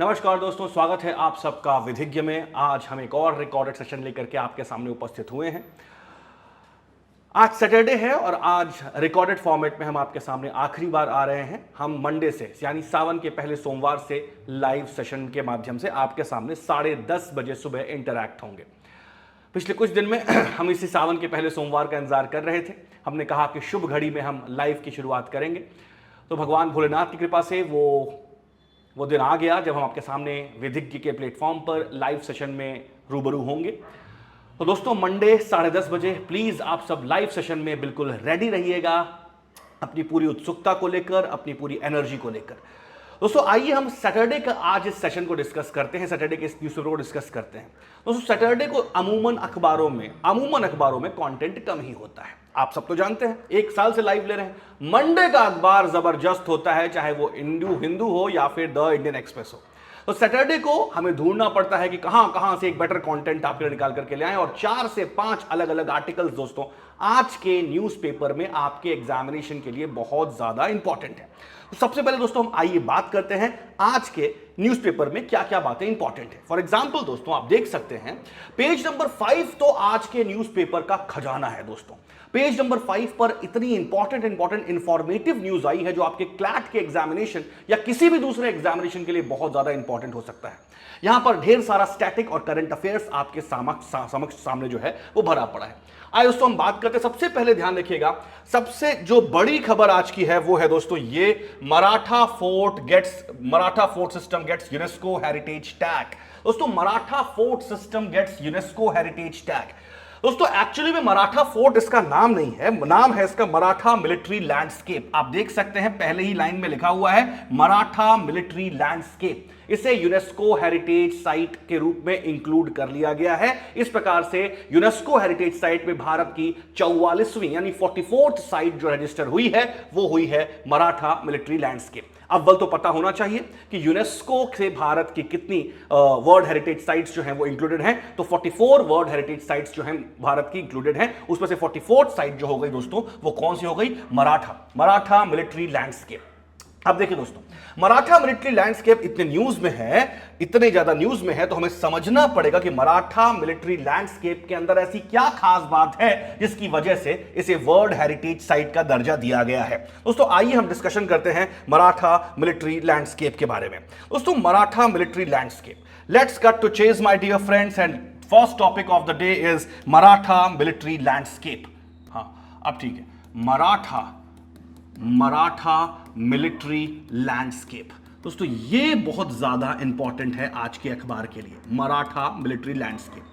नमस्कार दोस्तों, स्वागत है आप सबका विधिज्ञ में। आज हम एक और रिकॉर्डेड सेशन लेकर के आपके सामने उपस्थित हुए हैं। आज सैटरडे है और आज रिकॉर्डेड फॉर्मेट में हम आपके सामने आखिरी बार आ रहे हैं। हम मंडे से यानी सावन के पहले सोमवार से लाइव सेशन के माध्यम से आपके सामने 10:30 बजे सुबह इंटरैक्ट होंगे। पिछले कुछ दिन में हम इसी सावन के पहले सोमवार का इंतजार कर रहे थे। हमने कहा कि शुभ घड़ी में हम लाइव की शुरुआत करेंगे, तो भगवान भोलेनाथ की कृपा से वो दिन आ गया जब हम आपके सामने विधिज्ञ के प्लेटफॉर्म पर लाइव सेशन में रूबरू होंगे। तो दोस्तों, मंडे 10:30 बजे प्लीज आप सब लाइव सेशन में बिल्कुल रेडी रहिएगा, अपनी पूरी उत्सुकता को लेकर, अपनी पूरी एनर्जी को लेकर। दोस्तों, आइए हम सैटरडे का आज इस सेशन को डिस्कस करते हैं, सैटरडे के इस न्यूज़पेपर को डिस्कस करते हैं। दोस्तों, सैटरडे को अमूमन अखबारों में कंटेंट कम ही होता है। आप सब तो जानते हैं, एक साल से लाइव ले रहे हैं। मंडे का अखबार जबरदस्त होता है, चाहे वो हिंदू हो या फिर द इंडियन एक्सप्रेस हो। तो सैटरडे को हमें ढूंढना पड़ता है कि कहां से एक बेटर कंटेंट आपके लिए निकाल करके ले आए, और 4 से 5 अलग अलग आर्टिकल्स दोस्तों आज के न्यूज़पेपर में आपके एग्जामिनेशन के लिए बहुत ज्यादा इंपॉर्टेंट है। तो सबसे पहले दोस्तों हम आइए बात करते हैं आज के न्यूज़पेपर में क्या क्या बातें इंपॉर्टेंट है। फॉर एग्जांपल दोस्तों, आप देख सकते हैं पेज नंबर 5 तो आज के न्यूज़पेपर का खजाना है दोस्तों। पेज नंबर 5 पर इतनी इंपॉर्टेंट इंफॉर्मेटिव न्यूज आई है जो आपके क्लैट के एग्जामिनेशन या किसी भी दूसरे एग्जामिनेशन के लिए बहुत ज्यादा इंपॉर्टेंट हो सकता है। यहां पर ढेर सारा स्टैटिक और करंट अफेयर्स आपके सामने जो है वो भरा पड़ा है। आइए दोस्तों हम बात करते हैं। सबसे पहले ध्यान रखिएगा, सबसे जो बड़ी खबर आज की है वो है दोस्तों ये Maratha fort system gets UNESCO heritage tag. दोस्तों, Maratha fort system gets UNESCO heritage tag. दोस्तों, एक्चुअली में मराठा फोर्ट इसका नाम नहीं है, नाम है इसका मराठा मिलिट्री लैंडस्केप। आप देख सकते हैं पहले ही लाइन में लिखा हुआ है मराठा मिलिट्री लैंडस्केप। इसे यूनेस्को हेरिटेज साइट के रूप में इंक्लूड कर लिया गया है। इस प्रकार से यूनेस्को हेरिटेज साइट में भारत की 44वीं यानी 44th साइट जो रजिस्टर हुई है वो हुई है मराठा मिलिट्री लैंडस्केप। अव्वल तो पता होना चाहिए कि यूनेस्को से भारत की कितनी वर्ल्ड हेरिटेज साइट्स जो हैं वो इंक्लूडेड हैं। तो 44 वर्ल्ड हेरिटेज साइट्स जो हैं भारत की इंक्लूडेड हैं, उसमें से 44th साइट जो हो गई दोस्तों वो कौन सी हो गई? Maratha military landscape. अब देखिए दोस्तों, मराठा मिलिट्री लैंडस्केप इतने ज्यादा न्यूज में है तो हमें समझना पड़ेगा कि मराठा मिलिट्री लैंडस्केप के अंदर ऐसी क्या खास बात है जिसकी वजह से इसे वर्ल्ड हेरिटेज साइट का दर्जा दिया गया है। दोस्तों, आइए हम डिस्कशन करते हैं मराठा मिलिट्री लैंडस्केप के बारे में। दोस्तों, Maratha military landscape, let's cut to chase my dear friends, and first topic of the day is Maratha military landscape. हाँ, अब ठीक है, मराठा मिलिट्री लैंडस्केप। दोस्तों, ये बहुत ज्यादा इंपॉर्टेंट है आज के अखबार के लिए, मराठा मिलिट्री लैंडस्केप।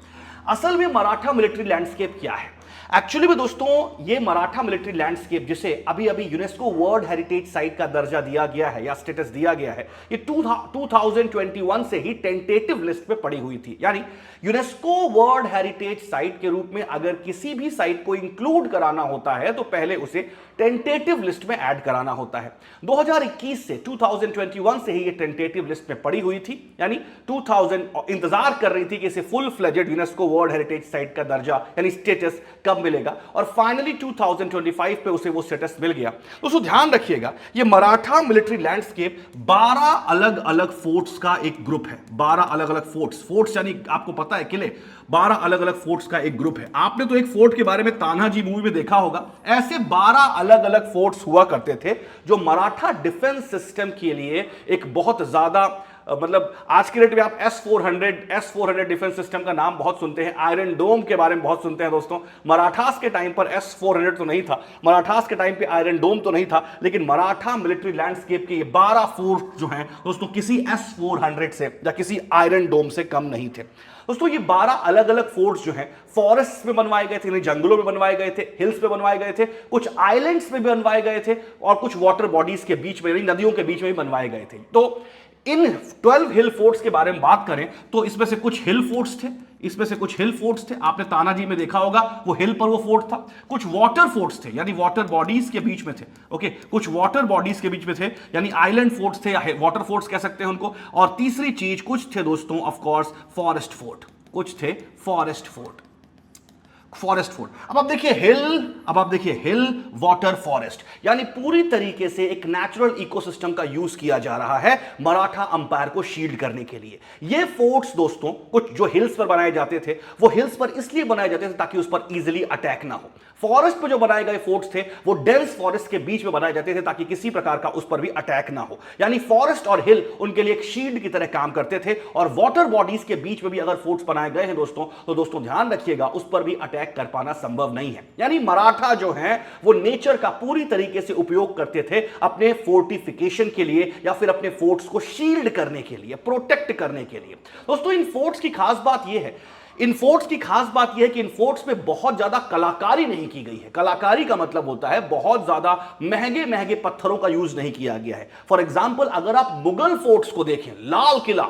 असल में मराठा मिलिट्री लैंडस्केप क्या है? एक्चुअली में दोस्तों ये मराठा मिलिट्री लैंडस्केप, जिसे अभी अभी यूनेस्को वर्ल्ड हेरिटेज साइट का दर्जा दिया गया है या स्टेटस दिया गया है, ये 2021 से ही टेंटेटिव लिस्ट में पड़ी हुई थी। यानी यूनेस्को वर्ल्ड हेरिटेज साइट के रूप में अगर किसी भी साइट को इंक्लूड कराना होता है तो पहले उसे टेंटेटिव लिस्ट में ऐड कराना होता है। 2021 से 2021 से ही ये टेंटेटिव लिस्ट में पड़ी हुई थी, यानी 2000 इंतजार कर रही थी कि इसे full fledged UNESCO world heritage site का दर्जा यानी स्टेटस कब मिलेगा, और फाइनली 2025 पे उसे वो स्टेटस मिल गया। दोस्तों ध्यान रखिएगा, ये मराठा मिलिट्री लैंडस्केप 12 अलग अलग फोर्ट्स का एक ग्रुप है। 12 अलग अलग फोर्ट्स यानी आपको पता है किले, 12 अलग अलग फोर्ट्स का एक ग्रुप है। आपने तो एक फोर्ट के बारे में तानाजी मूवी में देखा होगा। ऐसे 12 अलग अलग फोर्ट्स हुआ करते थे जो मराठा डिफेंस सिस्टम के लिए एक बहुत ज्यादा मतलब आज के डेट में आप S-400 डिफेंस सिस्टम का नाम बहुत सुनते हैं, आयरन डोम के बारे में बहुत सुनते हैं दोस्तों। मराठास के टाइम पर S-400 तो नहीं था, मराठास के टाइम पे आयरन डोम तो नहीं था, लेकिन मराठा मिलिट्री लैंडस्केप के ये 12 फोर्ट जो हैं दोस्तों किसी S-400 से या किसी आयरन डोम से कम नहीं थे। दोस्तों, ये 12 अलग अलग फोर्ट्स जो हैं फॉरेस्ट में बनवाए गए थे, यानी जंगलों में बनवाए गए थे, हिल्स पे बनवाए गए थे, कुछ आइलैंड्स में भी बनवाए गए थे, और कुछ वाटर बॉडीज के बीच में यानी नदियों के बीच में भी बनवाए गए थे। तो इन 12 हिल फोर्ट्स के बारे में बात करें तो इसमें से कुछ हिल फोर्ट्स थे, आपने तानाजी में देखा होगा, वो हिल पर वो फोर्ट था। कुछ वाटर फोर्ट्स थे यानी वाटर बॉडीज के बीच में थे, ओके, कुछ वाटर बॉडीज के बीच में थे यानी आइलैंड फोर्ट्स थे या वाटर फोर्ट्स कह सकते हैं उनको। और तीसरी चीज कुछ थे दोस्तों of course forest fort, forest food. अब आप देखिए हिल वाटर फॉरेस्ट, यानी पूरी तरीके से एक नेचुरल इकोसिस्टम का यूज किया जा रहा है मराठा अंपायर को शील्ड करने के लिए। ये फोर्ट्स दोस्तों कुछ जो हिल्स पर बनाए जाते थे, वो हिल्स पर इसलिए बनाए जाते थे ताकि उस पर इजीली अटैक ना हो। फॉरेस्ट पर जो बनाए गए फोर्ट्स थे वो डेंस फॉरेस्ट के बीच में बनाए जाते थे ताकि किसी प्रकार का उस पर भी अटैक ना हो। यानी फॉरेस्ट और हिल उनके लिए एक शील्ड की तरह काम करते थे। और वाटर बॉडीज के बीच में भी अगर फोर्ट्स बनाए गए हैं दोस्तों, तो दोस्तों ध्यान रखिएगा उस पर भी अटैक कर पाना संभव नहीं है। यानी मराठा जो है वो नेचर का पूरी तरीके से उपयोग करते थे अपने फोर्टिफिकेशन के लिए या फिर अपने फोर्ट्स को शील्ड करने के लिए, प्रोटेक्ट करने के लिए। दोस्तों इन फोर्ट्स की खास बात यह है कि इन फोर्ट्स में बहुत ज्यादा कलाकारी नहीं की गई है। कलाकारी का मतलब होता है बहुत ज्यादा महंगे महंगे पत्थरों का यूज नहीं किया गया है। फॉर एग्जांपल अगर आप मुगल फोर्ट्स को देखें, लाल किला,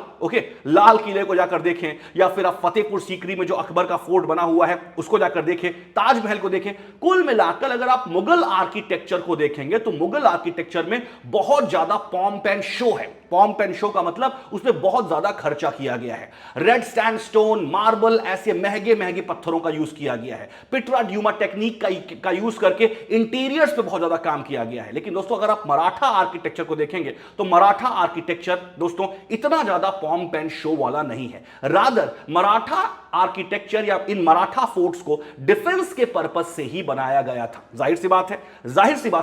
लाल किले को जाकर देखें, या फिर आप फतेहपुर सीकरी में जो अकबर का फोर्ट बना हुआ है उसको जाकर देखें, ताजमहल को देखें, कुल मिलाकर अगर आप मुगल आर्किटेक्चर को देखेंगे तो मुगल आर्किटेक्चर में बहुत ज्यादा पॉम्प एंड शो है। पॉम्प एंड शो का मतलब उसमें बहुत ज्यादा खर्चा किया गया है। रेड सैंडस्टोन, मार्बल, ऐसे महंगे महंगे पत्थरों का यूज किया गया है। पिट्रा ड्यूमा टेक्निक का यूज करके इंटीरियर्स पे बहुत ज्यादा काम किया गया है। लेकिन दोस्तों अगर आप मराठा आर्किटेक्चर को देखेंगे तो मराठा आर्किटेक्चर दोस्तों इतना ज्यादा पॉम्प एंड शो वाला नहीं है। रादर मराठा आर्किटेक्चर या इन मराठा फोर्ट्स को डिफेंस के पर्पज से ही बनाया गया था। जाहिर सी बात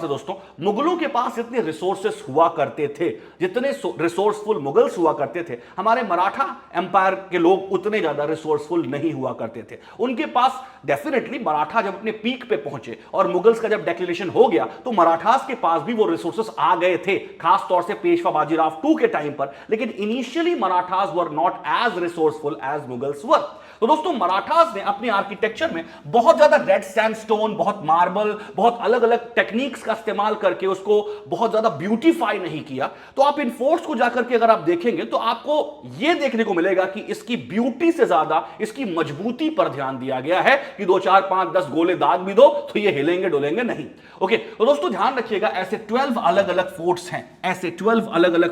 है दोस्तों, मुगलों के पास इतने रिसोर्सेस हुआ करते थे, जितने रिसोर्सफुल मुगल्स हुआ करते थे, हमारे मराठा एम्पायर के लोग उतने ज्यादा रिसोर्सफुल नहीं हुआ करते थे। उनके पास डेफिनेटली मराठा जब अपने पीक पे पहुंचे और मुगल्स का जब डिक्लेरेशन हो गया तो मराठास के पास भी वो रिसोर्सेस आ गए थे, खास तौर से पेशवा बाजीराव II के टाइम पर। लेकिन initially Marathas were not as resourceful as Mughals were. तो दोस्तों मराठास ने अपने आर्किटेक्चर में बहुत ज्यादा रेड सैंडस्टोन, बहुत मार्बल, बहुत अलग अलग टेक्निक्स का इस्तेमाल करके उसको बहुत ज्यादा ब्यूटीफाई नहीं किया। तो आप इन फोर्ट्स को जाकर के अगर आप देखेंगे तो आपको यह देखने को मिलेगा कि इसकी ब्यूटी से ज्यादा इसकी मजबूती पर ध्यान दिया गया है कि 2 4 5 10 गोले दाग भी दो तो ये हिलेंगे डोलेंगे नहीं। ओके, तो दोस्तों ध्यान रखिएगा ऐसे 12 अलग अलग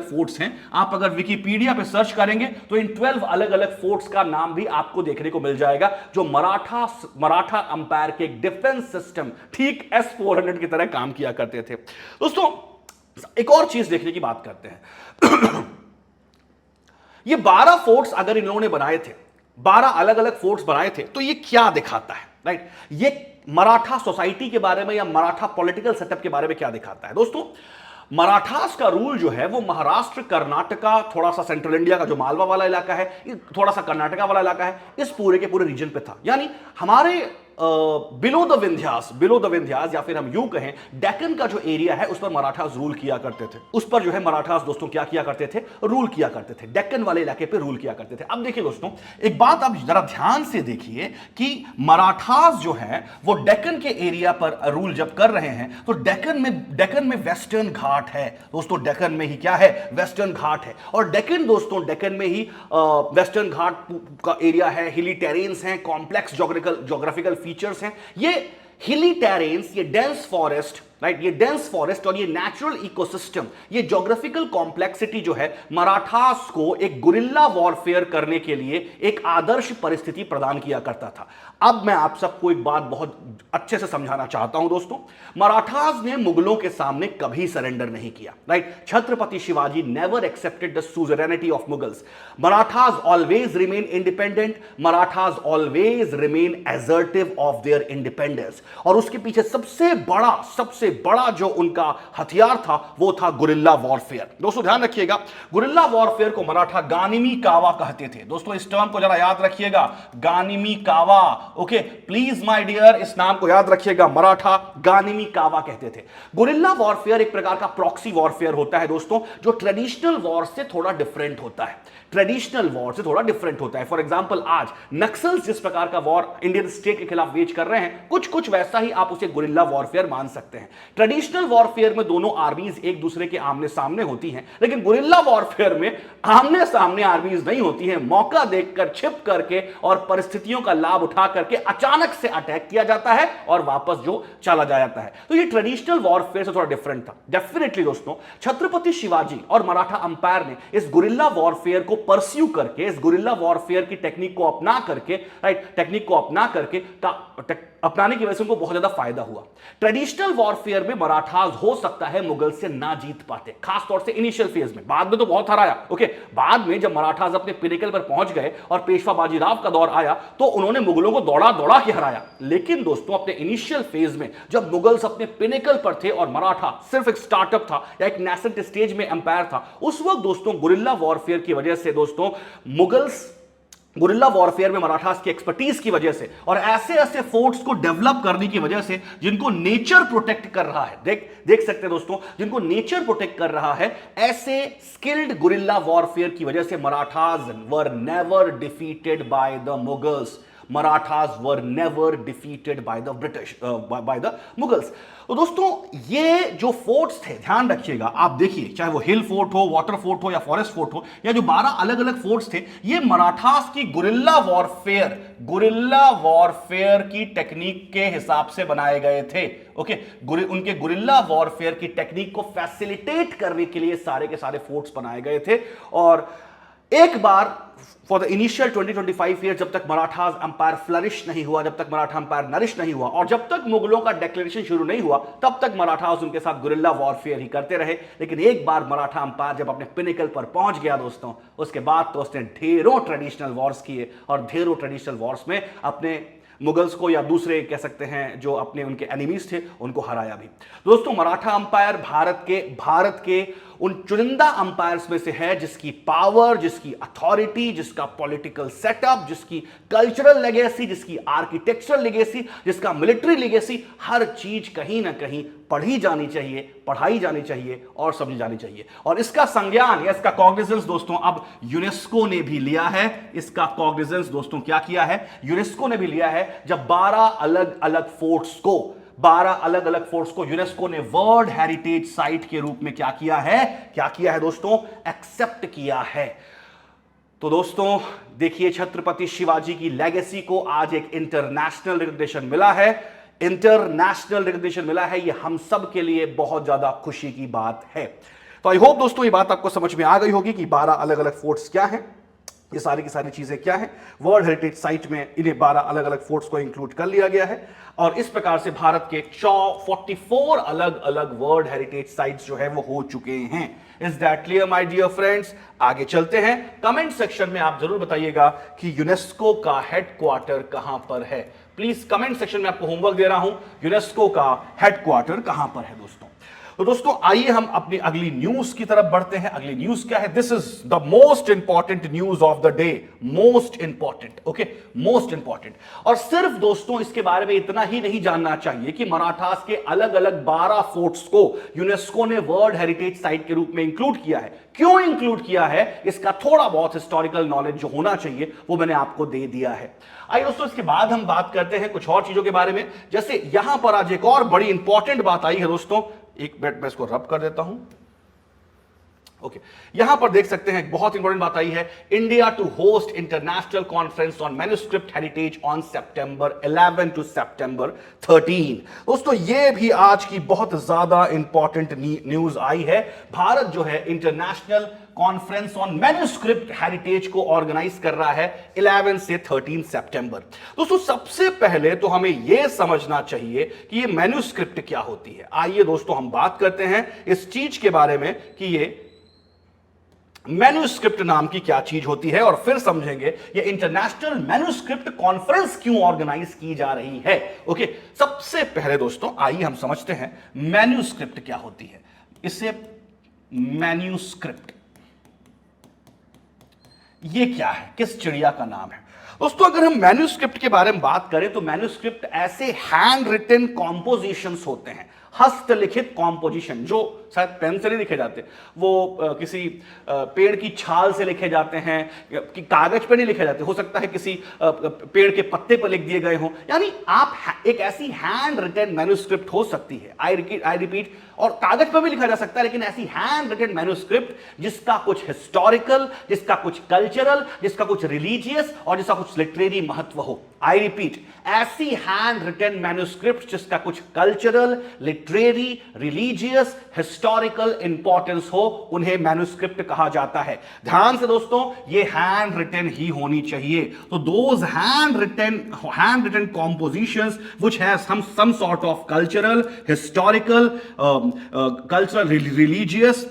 फोर्ट्स हैं। आप अगर विकिपीडिया पे सर्च करेंगे तो इन 12 अलग अलग फोर्ट्स का नाम भी आपको देखने को मिल जाएगा जो मराठा अंपायर के एक डिफेंस सिस्टम ठीक S-400 की तरह काम किया करते थे। दोस्तों एक और चीज देखने की बात करते हैं। ये 12 फोर्ट्स अगर इन लोगों ने बनाए थे, 12 अलग अलग फोर्ट्स बनाए थे, तो ये क्या दिखाता है, राइट? ये मराठा सोसाइटी के बारे में या मराठा पॉलिटिकल सेटअप के बारे में क्या दिखाता है? दोस्तों मराठास का रूल जो है वो महाराष्ट्र, कर्नाटका, थोड़ा सा सेंट्रल इंडिया का जो मालवा वाला इलाका है, थोड़ा सा कर्नाटका वाला इलाका है, इस पूरे के पूरे रीजन पे था। यानी हमारे बिलो द विंध्यास या फिर हम यूं कहें डेक्कन का जो एरिया है उस पर मराठास रूल किया करते थे। उस पर जो है मराठास दोस्तों क्या किया करते थे? रूल किया करते थे। डेक्कन वाले इलाके पे रूल किया करते थे। अब देखिए दोस्तों एक बात आप जरा ध्यान से देखिए कि मराठास जो है वो डेक्कन के एरिया पर रूल जब कर रहे हैं तो डेक्कन में वेस्टर्न घाट है दोस्तों। डेक्कन में ही क्या है? वेस्टर्न घाट है। और डेक्कन में ही वेस्टर्न घाट का एरिया है, हिली टेरेन्स हैं, कॉम्प्लेक्स जोग्राफिकल फीचर्स हैं। ये हिली टेरेन्स, ये डेंस फॉरेस्ट, राइट, ये डेंस फॉरेस्ट और ये नेचुरल इकोसिस्टम, ये ज्योग्राफिकल कॉम्प्लेक्सिटी जो है मराठास को एक गुरिल्ला वॉरफेयर करने के लिए एक आदर्श परिस्थिति प्रदान किया करता था। अब मैं आप सबको एक बात बहुत अच्छे से समझाना चाहता हूं दोस्तों। मराठास ने मुगलों के सामने कभी सरेंडर नहीं किया, right? Chhatrapati Shivaji never accepted the suzerainty of Mughals. Marathas always remain independent, Marathas always remain assertive of their independence. और उसके पीछे सबसे बड़ा जो उनका हथियार था वो था गुरिल्ला वॉरफेयर। दोस्तों ध्यान रखिएगा, गुरिल्ला वॉरफेयर को मराठा गानिमी कावा कहते थे। दोस्तों इस टर्म को जरा याद रखिएगा, गानिमी कावा। ओके प्लीज माय डियर, इस नाम को याद रखिएगा, मराठा गानिमी कावा कहते थे। गुरिल्ला वॉरफेयर एक प्रकार का प्रॉक्सी वॉरफेयर होता है दोस्तों, जो ट्रेडिशनल वॉर से थोड़ा डिफरेंट होता है। फॉर एग्जांपल आज नक्सल्स जिस प्रकार का वॉर इंडियन स्टेट के खिलाफ वेज कर रहे हैं, कुछ वैसा ही आप उसे गुरिल्ला वॉरफेयर मान सकते हैं। ट्रेडिशनल वॉरफेयर में दोनों आर्मीज एक दूसरे के आमने सामने होती हैं, लेकिन गुरिल्ला वॉरफेयर में आमने सामने आर्मीज नहीं होती हैं। मौका देखकर, छिप करके और परिस्थितियों का लाभ उठा करके अचानक से अटैक किया जाता है और वापस जो चला जाता है। तो ये ट्रेडिशनल वॉरफेयर से थोड़ा डिफरेंट था। डेफिनेटली दोस्तों, छत्रपति शिवाजी और मराठा अंपायर ने इस गुरिल्ला वॉरफेयर को परस्यू करके, इस गुरिल्ला वॉरफेयर की टेक्निक को अपना करके, राइट, टेक्निक को अपना करके अपनाने की वजह से उनको बहुत ज्यादा फायदा हुआ। ट्रेडिशनल वॉरफेयर में मराठास हो सकता है मुगल से ना जीत पाते, खास तौर से इनिशियल फेज में। बाद में तो बहुत हराया, ओके। बाद में जब मराठास अपने पिनेकल पर पहुंच गए और पेशवा बाजीराव का दौर आया तो उन्होंने मुगलों को दौड़ा दौड़ा के हराया। लेकिन दोस्तों, अपने इनिशियल फेज में जब मुगल्स अपने पिनेकल पर थे और मराठा सिर्फ एक स्टार्टअप था या एक नेसेंट स्टेज में एम्पायर था, उस वक्त दोस्तों गुरिल्ला वॉरफेयर की वजह से दोस्तों मुगल्स गुरिल्ला वॉरफेयर में मराठास की एक्सपर्टीज की वजह से और ऐसे ऐसे फोर्ट्स को डेवलप करने की वजह से जिनको नेचर प्रोटेक्ट कर रहा है, देख सकते हैं दोस्तों, जिनको नेचर प्रोटेक्ट कर रहा है, ऐसे स्किल्ड गुरिल्ला वॉरफेयर की वजह से Marathas were never defeated by the Mughals. Marathas were never defeated by the British, by the Mughals. तो दोस्तों, ये जो फोर्ट्स थे, ध्यान रखिएगा, आप देखिए, चाहे वो हिल फोर्ट हो, वाटर फोर्ट हो या फॉरेस्ट फोर्ट हो, या जो 12 अलग अलग फोर्ट्स थे, ये मराठास की गुरिल्ला वॉरफेयर की टेक्निक के हिसाब से बनाए गए थे। ओके, उनके गुरिल्ला वॉरफेयर की टेक्निक को फैसिलिटेट करने के लिए सारे के सारे फोर्ट्स बनाए गए थे। और एक बार फॉर द इनिशियल 20-25 ईयर, जब तक मराठास अंपायर फ्लरिश नहीं हुआ, जब तक मराठा अंपायर नरिश नहीं हुआ और जब तक मुगलों का डिक्लेरेशन शुरू नहीं हुआ, तब तक मराठास उनके साथ गुरिल्ला वॉरफेयर ही करते रहे। लेकिन एक बार मराठा अंपायर जब अपने पिनेकल पर पहुंच गया दोस्तों, उसके बाद तो उसने ढेरों ट्रेडिशनल वॉर्स किए और ढेरों ट्रेडिशनल वॉर्स में अपने मुगल्स को या दूसरे कह सकते हैं जो अपने उनके एनिमीज थे उनको हराया भी। दोस्तों, मराठा अंपायर भारत के उन चुनिंदा अंपायर्स में से है जिसकी पावर, जिसकी अथॉरिटी, जिसका पॉलिटिकल सेटअप, जिसकी कल्चरल लेगेसी, जिसकी आर्किटेक्चरल लेगेसी, जिसका मिलिट्री लेगेसी, हर चीज कहीं ना कहीं पढ़ी जानी चाहिए, पढ़ाई जानी चाहिए और समझी जानी चाहिए। और इसका संज्ञान या इसका कॉग्निजेंस दोस्तों अब यूनेस्को ने भी लिया है। इसका कॉग्निजेंस दोस्तों क्या किया है? यूनेस्को ने भी लिया है, जब 12 अलग अलग फोर्ट्स को यूनेस्को ने वर्ल्ड हेरिटेज साइट के रूप में क्या किया है दोस्तों? एक्सेप्ट किया है। तो दोस्तों देखिए, छत्रपति शिवाजी की लेगेसी को आज एक इंटरनेशनल रिकॉग्निशन मिला है। ये हम सब के लिए बहुत ज्यादा खुशी की बात है। तो आई होप दोस्तों ये बात आपको समझ में आ गई होगी कि 12 अलग अलग फोर्ट्स क्या हैं, ये सारी की सारी चीजें क्या हैं। वर्ल्ड हेरिटेज साइट में इन्हें 12 अलग अलग फोर्ट्स को इंक्लूड कर लिया गया है और इस प्रकार से भारत के 44 अलग अलग वर्ल्ड हेरिटेज साइट्स जो है वो हो चुके हैं। Is that clear my dear friends? आगे चलते हैं। कमेंट सेक्शन में आप जरूर बताइएगा कि यूनेस्को का हेडक्वार्टर कहां पर है। प्लीज कमेंट सेक्शन में आपको होमवर्क दे रहा हूं, यूनेस्को का हेडक्वार्टर कहां पर है दोस्तों। तो दोस्तों आइए हम अपनी अगली न्यूज की तरफ बढ़ते हैं। अगली न्यूज क्या है? This is the most important news of the day. Most important, okay, most important. और सिर्फ दोस्तों इसके बारे में इतना ही नहीं जानना चाहिए कि मराठास के अलग अलग 12 फोर्ट्स को यूनेस्को ने वर्ल्ड हेरिटेज साइट के रूप में इंक्लूड किया है। क्यों इंक्लूड किया है, इसका थोड़ा बहुत हिस्टोरिकल नॉलेज जो होना चाहिए वो मैंने आपको दे दिया है। आइए दोस्तों इसके बाद हम बात करते हैं कुछ और चीजों के बारे में। जैसे यहां पर आज एक और बड़ी इंपॉर्टेंट बात आई है दोस्तों, एक मिनट मैं इसको रब कर देता हूं। ओके, यहां पर देख सकते हैं बहुत इंपॉर्टेंट बात आई है, India to host international conference on manuscript heritage on September 11 to September 13। दोस्तों ये भी आज की बहुत ज्यादा इंपॉर्टेंट न्यूज आई है। भारत जो है international conference on manuscript heritage को ऑर्गेनाइज कर रहा है 11 से 13 सितंबर। दोस्तों सबसे पहले तो हमें यह समझना चाहिए कि ये मैन्युस्क्रिप्ट क्या होती है। आइए दोस्तों हम बात करते हैं इस चीज के बारे में कि ये मैन्युस्क्रिप्ट नाम की क्या चीज होती है और फिर समझेंगे ये इंटरनेशनल मैन्युस्क्रिप्ट कॉन्फ्रेंस क्यों ऑर्गेनाइज की जा रही है। ओके, सबसे पहले दोस्तों आइए हम समझते हैं मैन्युस्क्रिप्ट क्या होती है। इससे मैन्युस्क्रिप्ट ये क्या है, किस चिड़िया का नाम है? दोस्तों अगर हम मैन्युस्क्रिप्ट के बारे में बात करें तो मैन्युस्क्रिप्ट ऐसे हैंड रिटन कॉम्पोजिशंस होते हैं, हस्तलिखित कॉम्पोजिशन, जो शायद पेन से नहीं लिखे जाते, वो किसी पेड़ की छाल से लिखे जाते हैं, कि कागज पे नहीं लिखे जाते, हो सकता है किसी पेड़ के पत्ते पर लिख दिए गए हों। यानी आप एक ऐसी हैंड रिटन मैन्युस्क्रिप्ट हो सकती है, आई रिपीट, और कागज पर भी लिखा जा सकता है, लेकिन ऐसी हैंड रिटन मैन्युस्क्रिप्ट जिसका कुछ हिस्टोरिकल, जिसका कुछ कल्चरल, जिसका कुछ रिलीजियस और जिसका कुछ लिटरेरी महत्व हो। आई रिपीट, ऐसी हैंड रिटन मैन्युस्क्रिप्ट जिसका कुछ cultural, literary, religious, historical importance हो, उन्हें मैन्युस्क्रिप्ट कहा जाता है। ध्यान से दोस्तों, ये हैंड रिटन ही होनी चाहिए। तो those hand written compositions which has some sort of cultural, historical, cultural, religious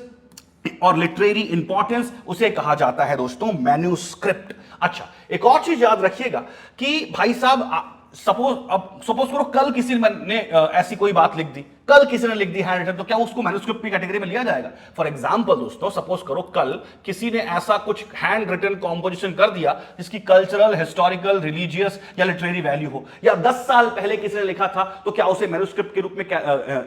और लिटरेरी इंपॉर्टेंस, उसे कहा जाता है दोस्तों मैन्युस्क्रिप्ट। अच्छा, एक और चीज याद रखिएगा कि भाई साहब, सपोज करो कल किसी ने ऐसी कोई बात लिख दी, कल किसी ने लिख दी हैंड रिटन, तो क्या उसको मैन्युस्क्रिप्ट की कैटेगरी में लिया जाएगा? फॉर एग्जांपल दोस्तों, सपोज करो कल किसी ने ऐसा कुछ हैंड रिटन कॉम्पोजिशन कर दिया जिसकी कल्चरल, हिस्टोरिकल, रिलीजियस या लिटरेरी वैल्यू हो, या 10 साल पहले किसी ने लिखा था, तो क्या उसे मैन्युस्क्रिप्ट के रूप में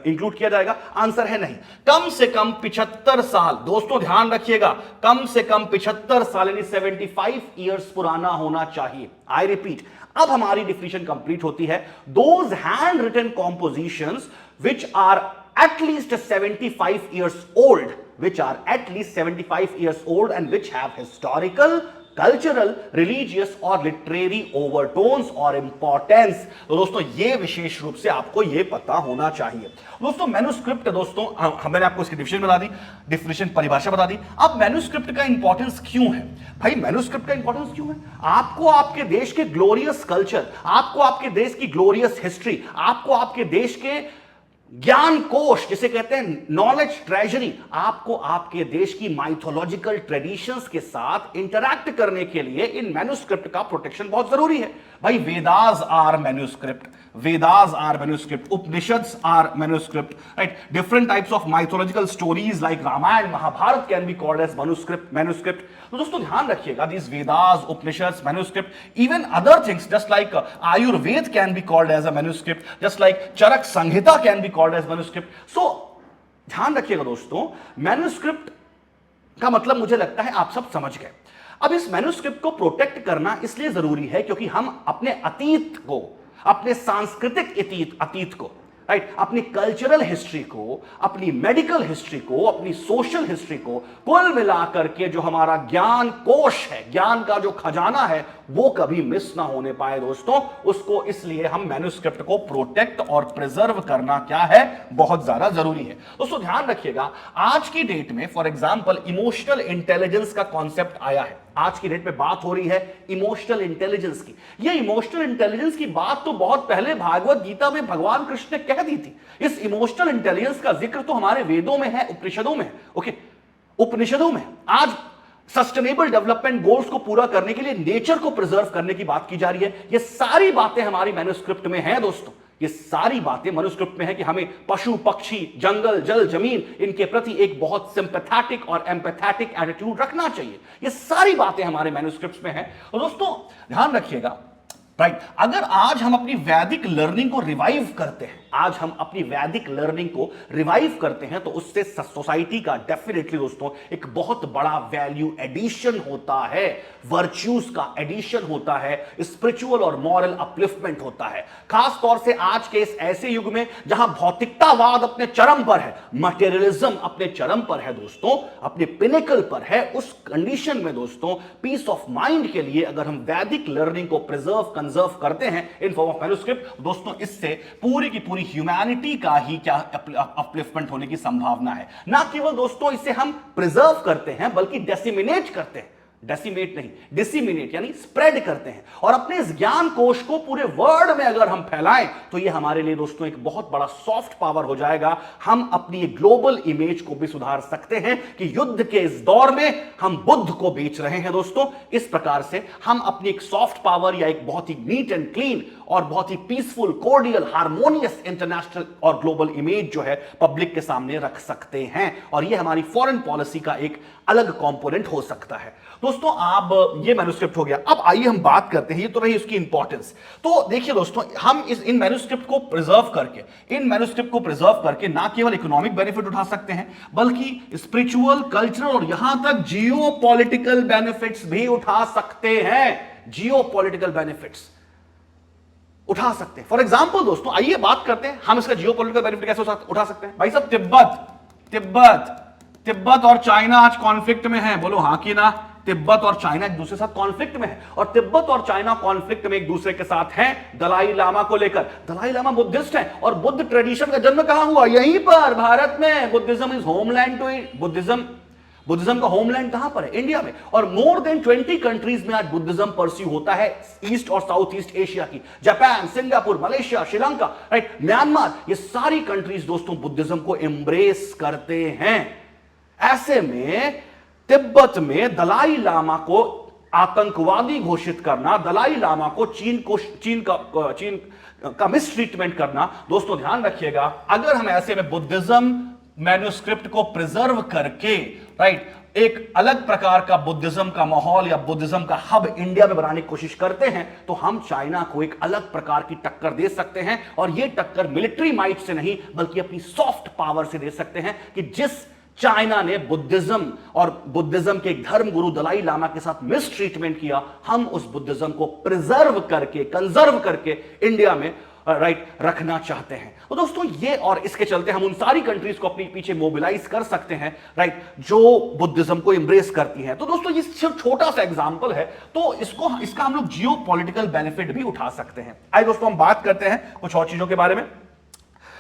इंक्लूड किया जाएगा? आंसर है नहीं। कम से कम 75 साल, दोस्तों ध्यान रखिएगा, कम से कम 75 साल यानी 75 ईयर्स पुराना होना चाहिए। आई रिपीट, अब हमारी डिफिनेशन कंप्लीट होती है। Those hand written compositions which are at least 75 years old, which are at least 75 years old and which have historical, cultural, religious और literary overtones और importance। तो दोस्तों ये विशेष रूप से आपको ये पता होना चाहिए। दोस्तों मैन्युस्क्रिप्ट, दोस्तों मैंने आपको इसकी डिफिनेशन बता दी, डिफिनेशन परिभाषा बता दी। अब मैन्युस्क्रिप्ट का इंपॉर्टेंस क्यों है? भाई मैन्युस्क्रिप्ट का इंपॉर्टेंस क्यों है? आपको आपके देश के ग्लोरियस कल्चर, आपको आपके देश की ग्लोरियस हिस्ट्री, आपको आपके देश के ज्ञान कोश जिसे कहते हैं नॉलेज ट्रेजरी, आपको आपके देश की माइथोलॉजिकल ट्रेडिशंस के साथ इंटरैक्ट करने के लिए इन मैन्युस्क्रिप्ट का प्रोटेक्शन बहुत जरूरी है। भाई Vedas are manuscript, Vedas are manuscript, Upanishads are manuscript, right? Different types of mythological stories like Ramayana, Mahabharata can be called as manuscript. तो दोस्तों ध्यान रखिएगा, these Vedas, Upanishads, manuscript, even other things just like Ayurveda can be called as a manuscript, just like Charak Samhita can be called as manuscript. So ध्यान रखिएगा दोस्तों, manuscript का मतलब मुझे लगता है आप सब समझ गए। अब इस मैन्युस्क्रिप्ट को प्रोटेक्ट करना इसलिए जरूरी है क्योंकि हम अपने अतीत को, अपने सांस्कृतिक अतीत को, राइट, अपनी कल्चरल हिस्ट्री को, अपनी मेडिकल हिस्ट्री को, अपनी सोशल हिस्ट्री को कुल मिलाकर के जो हमारा ज्ञान कोश है, ज्ञान का जो खजाना है, वो कभी मिस ना होने पाए दोस्तों। उसको इसलिए हम मैन्युस्क्रिप्ट को प्रोटेक्ट और प्रिजर्व करना क्या है, बहुत ज्यादा जरूरी है। दोस्तों ध्यान रखिएगा, आज की डेट में फॉर एग्जांपल इमोशनल इंटेलिजेंस का कॉन्सेप्ट आया है। आज की डेट में बात हो रही है इमोशनल इंटेलिजेंस की। ये इमोशनल इंटेलिजेंस की बात तो बहुत पहले भागवत गीता में भगवान कृष्ण ने कह दी थी। इस इमोशनल इंटेलिजेंस का जिक्र तो हमारे वेदों में है, उपनिषदों में है। ओके, उपनिषदों में आज सस्टेनेबल डेवलपमेंट गोल्स को पूरा करने के लिए नेचर को प्रिजर्व करने की बात की जा रही है। ये सारी बातें हमारी मैन्युस्क्रिप्ट में हैं दोस्तों। ये सारी बातें मैन्युस्क्रिप्ट में है कि हमें पशु, पक्षी, जंगल, जल, जमीन, इनके प्रति एक बहुत सिंपैथेटिक और एम्पैथेटिक एटीट्यूड रखना चाहिए। ये सारी बातें हमारे मैन्युस्क्रिप्ट्स में हैं। और दोस्तों ध्यान रखिएगा, राइट, अगर आज हम अपनी वैदिक लर्निंग को रिवाइव करते हैं, आज हम अपनी वैदिक लर्निंग को रिवाइव करते हैं, तो उससे सोसाइटी का डेफिनेटली दोस्तों एक बहुत बड़ा वैल्यू एडिशन होता है, वर्च्यूज का एडिशन होता है, स्पिरिचुअल और मॉरल अपलिफ्टमेंट होता है। खास तौर से आज के इस ऐसे युग में जहां भौतिकतावाद अपने चरम पर है, मटेरियलिज्म अपने चरम पर है दोस्तों, अपने पिनेकल पर है, उस कंडीशन में दोस्तों पीस ऑफ माइंड के लिए अगर हम वैदिक लर्निंग को प्रिजर्व कंजर्व करते हैं इन फॉर्म ऑफ मैन्युस्क्रिप्ट, दोस्तों इससे पूरी की पूरी ह्यूमैनिटी का ही क्या अपलिफ्टमेंट होने की संभावना है। ना केवल दोस्तों इसे हम प्रिजर्व करते हैं बल्कि डेसिमिनेट करते हैं, डेसिमेट नहीं, डिसिमिनेट यानी स्प्रेड करते हैं। और अपने इस ज्ञान कोश को पूरे वर्ल्ड में अगर हम फैलाएं तो यह हमारे लिए दोस्तों एक बहुत बड़ा सॉफ्ट पावर हो जाएगा। हम अपनी ग्लोबल इमेज को भी सुधार सकते हैं कि युद्ध के इस दौर में हम बुद्ध को बेच रहे हैं दोस्तों। इस प्रकार से हम अपनी एक सॉफ्ट पावर या एक बहुत ही नीट एंड क्लीन और बहुत ही पीसफुल, कोर्डियल, हार्मोनियस इंटरनेशनल और ग्लोबल इमेज जो है पब्लिक के सामने रख सकते हैं। और यह हमारी फॉरेन पॉलिसी का एक अलग कंपोनेंट हो सकता है। दोस्तों दोस्तों आप ये मैन्युस्क्रिप्ट हो गया। अब आइए हम बात करते हैं, ये तो रही उसकी इंपॉर्टेंस। तो देखिए दोस्तों, हम इन मैन्युस्क्रिप्ट को प्रिजर्व करके ना केवल इकोनॉमिक बेनिफिट उठा सकते हैं, बल्कि स्पिरिचुअल, कल्चरल और यहां तक जियो पॉलिटिकल बेनिफिट्स भी उठा सकते हैं। जियो पॉलिटिकल बेनिफिट्स उठा सकते हैं। फॉर एग्जाम्पल दोस्तों, आइए बात करते हैं हम इसका जियो पॉलिटिकल बेनिफिट कैसे उठा सकते हैं। भाई साहब, तिब्बत और चाइना आज कॉन्फ्लिक्ट में है, बोलो हाँ कि ना। तिब्बत और चाइना एक दूसरे के साथ कॉन्फ्लिक्ट में है, और तिब्बत और चाइना कॉन्फ्लिक्ट में एक दूसरे के साथ हैं दलाई लामा को लेकर। दलाई लामा बुद्धिस्ट हैं, और बुद्ध ट्रेडिशन का जन्म कहां हुआ? यहीं पर, भारत में। Buddhism is homeland to Buddhism का होमलैंड कहां पर है? इंडिया में। और मोर देन 20 कंट्रीज में आज बुद्धिज्म परस्यू होता है, ईस्ट और साउथ ईस्ट एशिया की। Japan, Singapore, Malaysia, Sri Lanka, right, Myanmar, ये सारी कंट्रीज दोस्तों बुद्धिज्म को एम्ब्रेस करते हैं। ऐसे में तिब्बत में दलाई लामा को आतंकवादी घोषित करना, दलाई लामा को चीन का मिसट्रीटमेंट करना, दोस्तों ध्यान रखिएगा, अगर हम ऐसे में बुद्धिज्म मैन्युस्क्रिप्ट को प्रिजर्व करके, राइट, एक अलग प्रकार का बुद्धिज्म का माहौल या बुद्धिज्म का हब इंडिया में बनाने की कोशिश करते हैं, तो हम चाइना को एक अलग प्रकार की टक्कर दे सकते हैं। और यह टक्कर मिलिट्री माइट से नहीं, बल्कि अपनी सॉफ्ट पावर से दे सकते हैं, कि जिस चाइना ने बुद्धिज्म और बुद्धिज्म के धर्म गुरु दलाई लामा के साथ मिसट्रीटमेंट किया, हम उस बुद्धिज्म को प्रिजर्व करके, कंजर्व करके इंडिया में राइट रखना चाहते हैं। तो दोस्तों ये, और इसके चलते हम उन सारी कंट्रीज को अपने पीछे मोबिलाइज कर सकते हैं, राइट, जो बुद्धिज्म को एम्ब्रेस करती हैं। तो दोस्तों ये सिर्फ छोटा सा एग्जांपल है, तो इसका हम लोग जियो पॉलिटिकल बेनिफिट भी उठा सकते हैं। आइए दोस्तों हम बात करते हैं कुछ और चीजों के बारे में।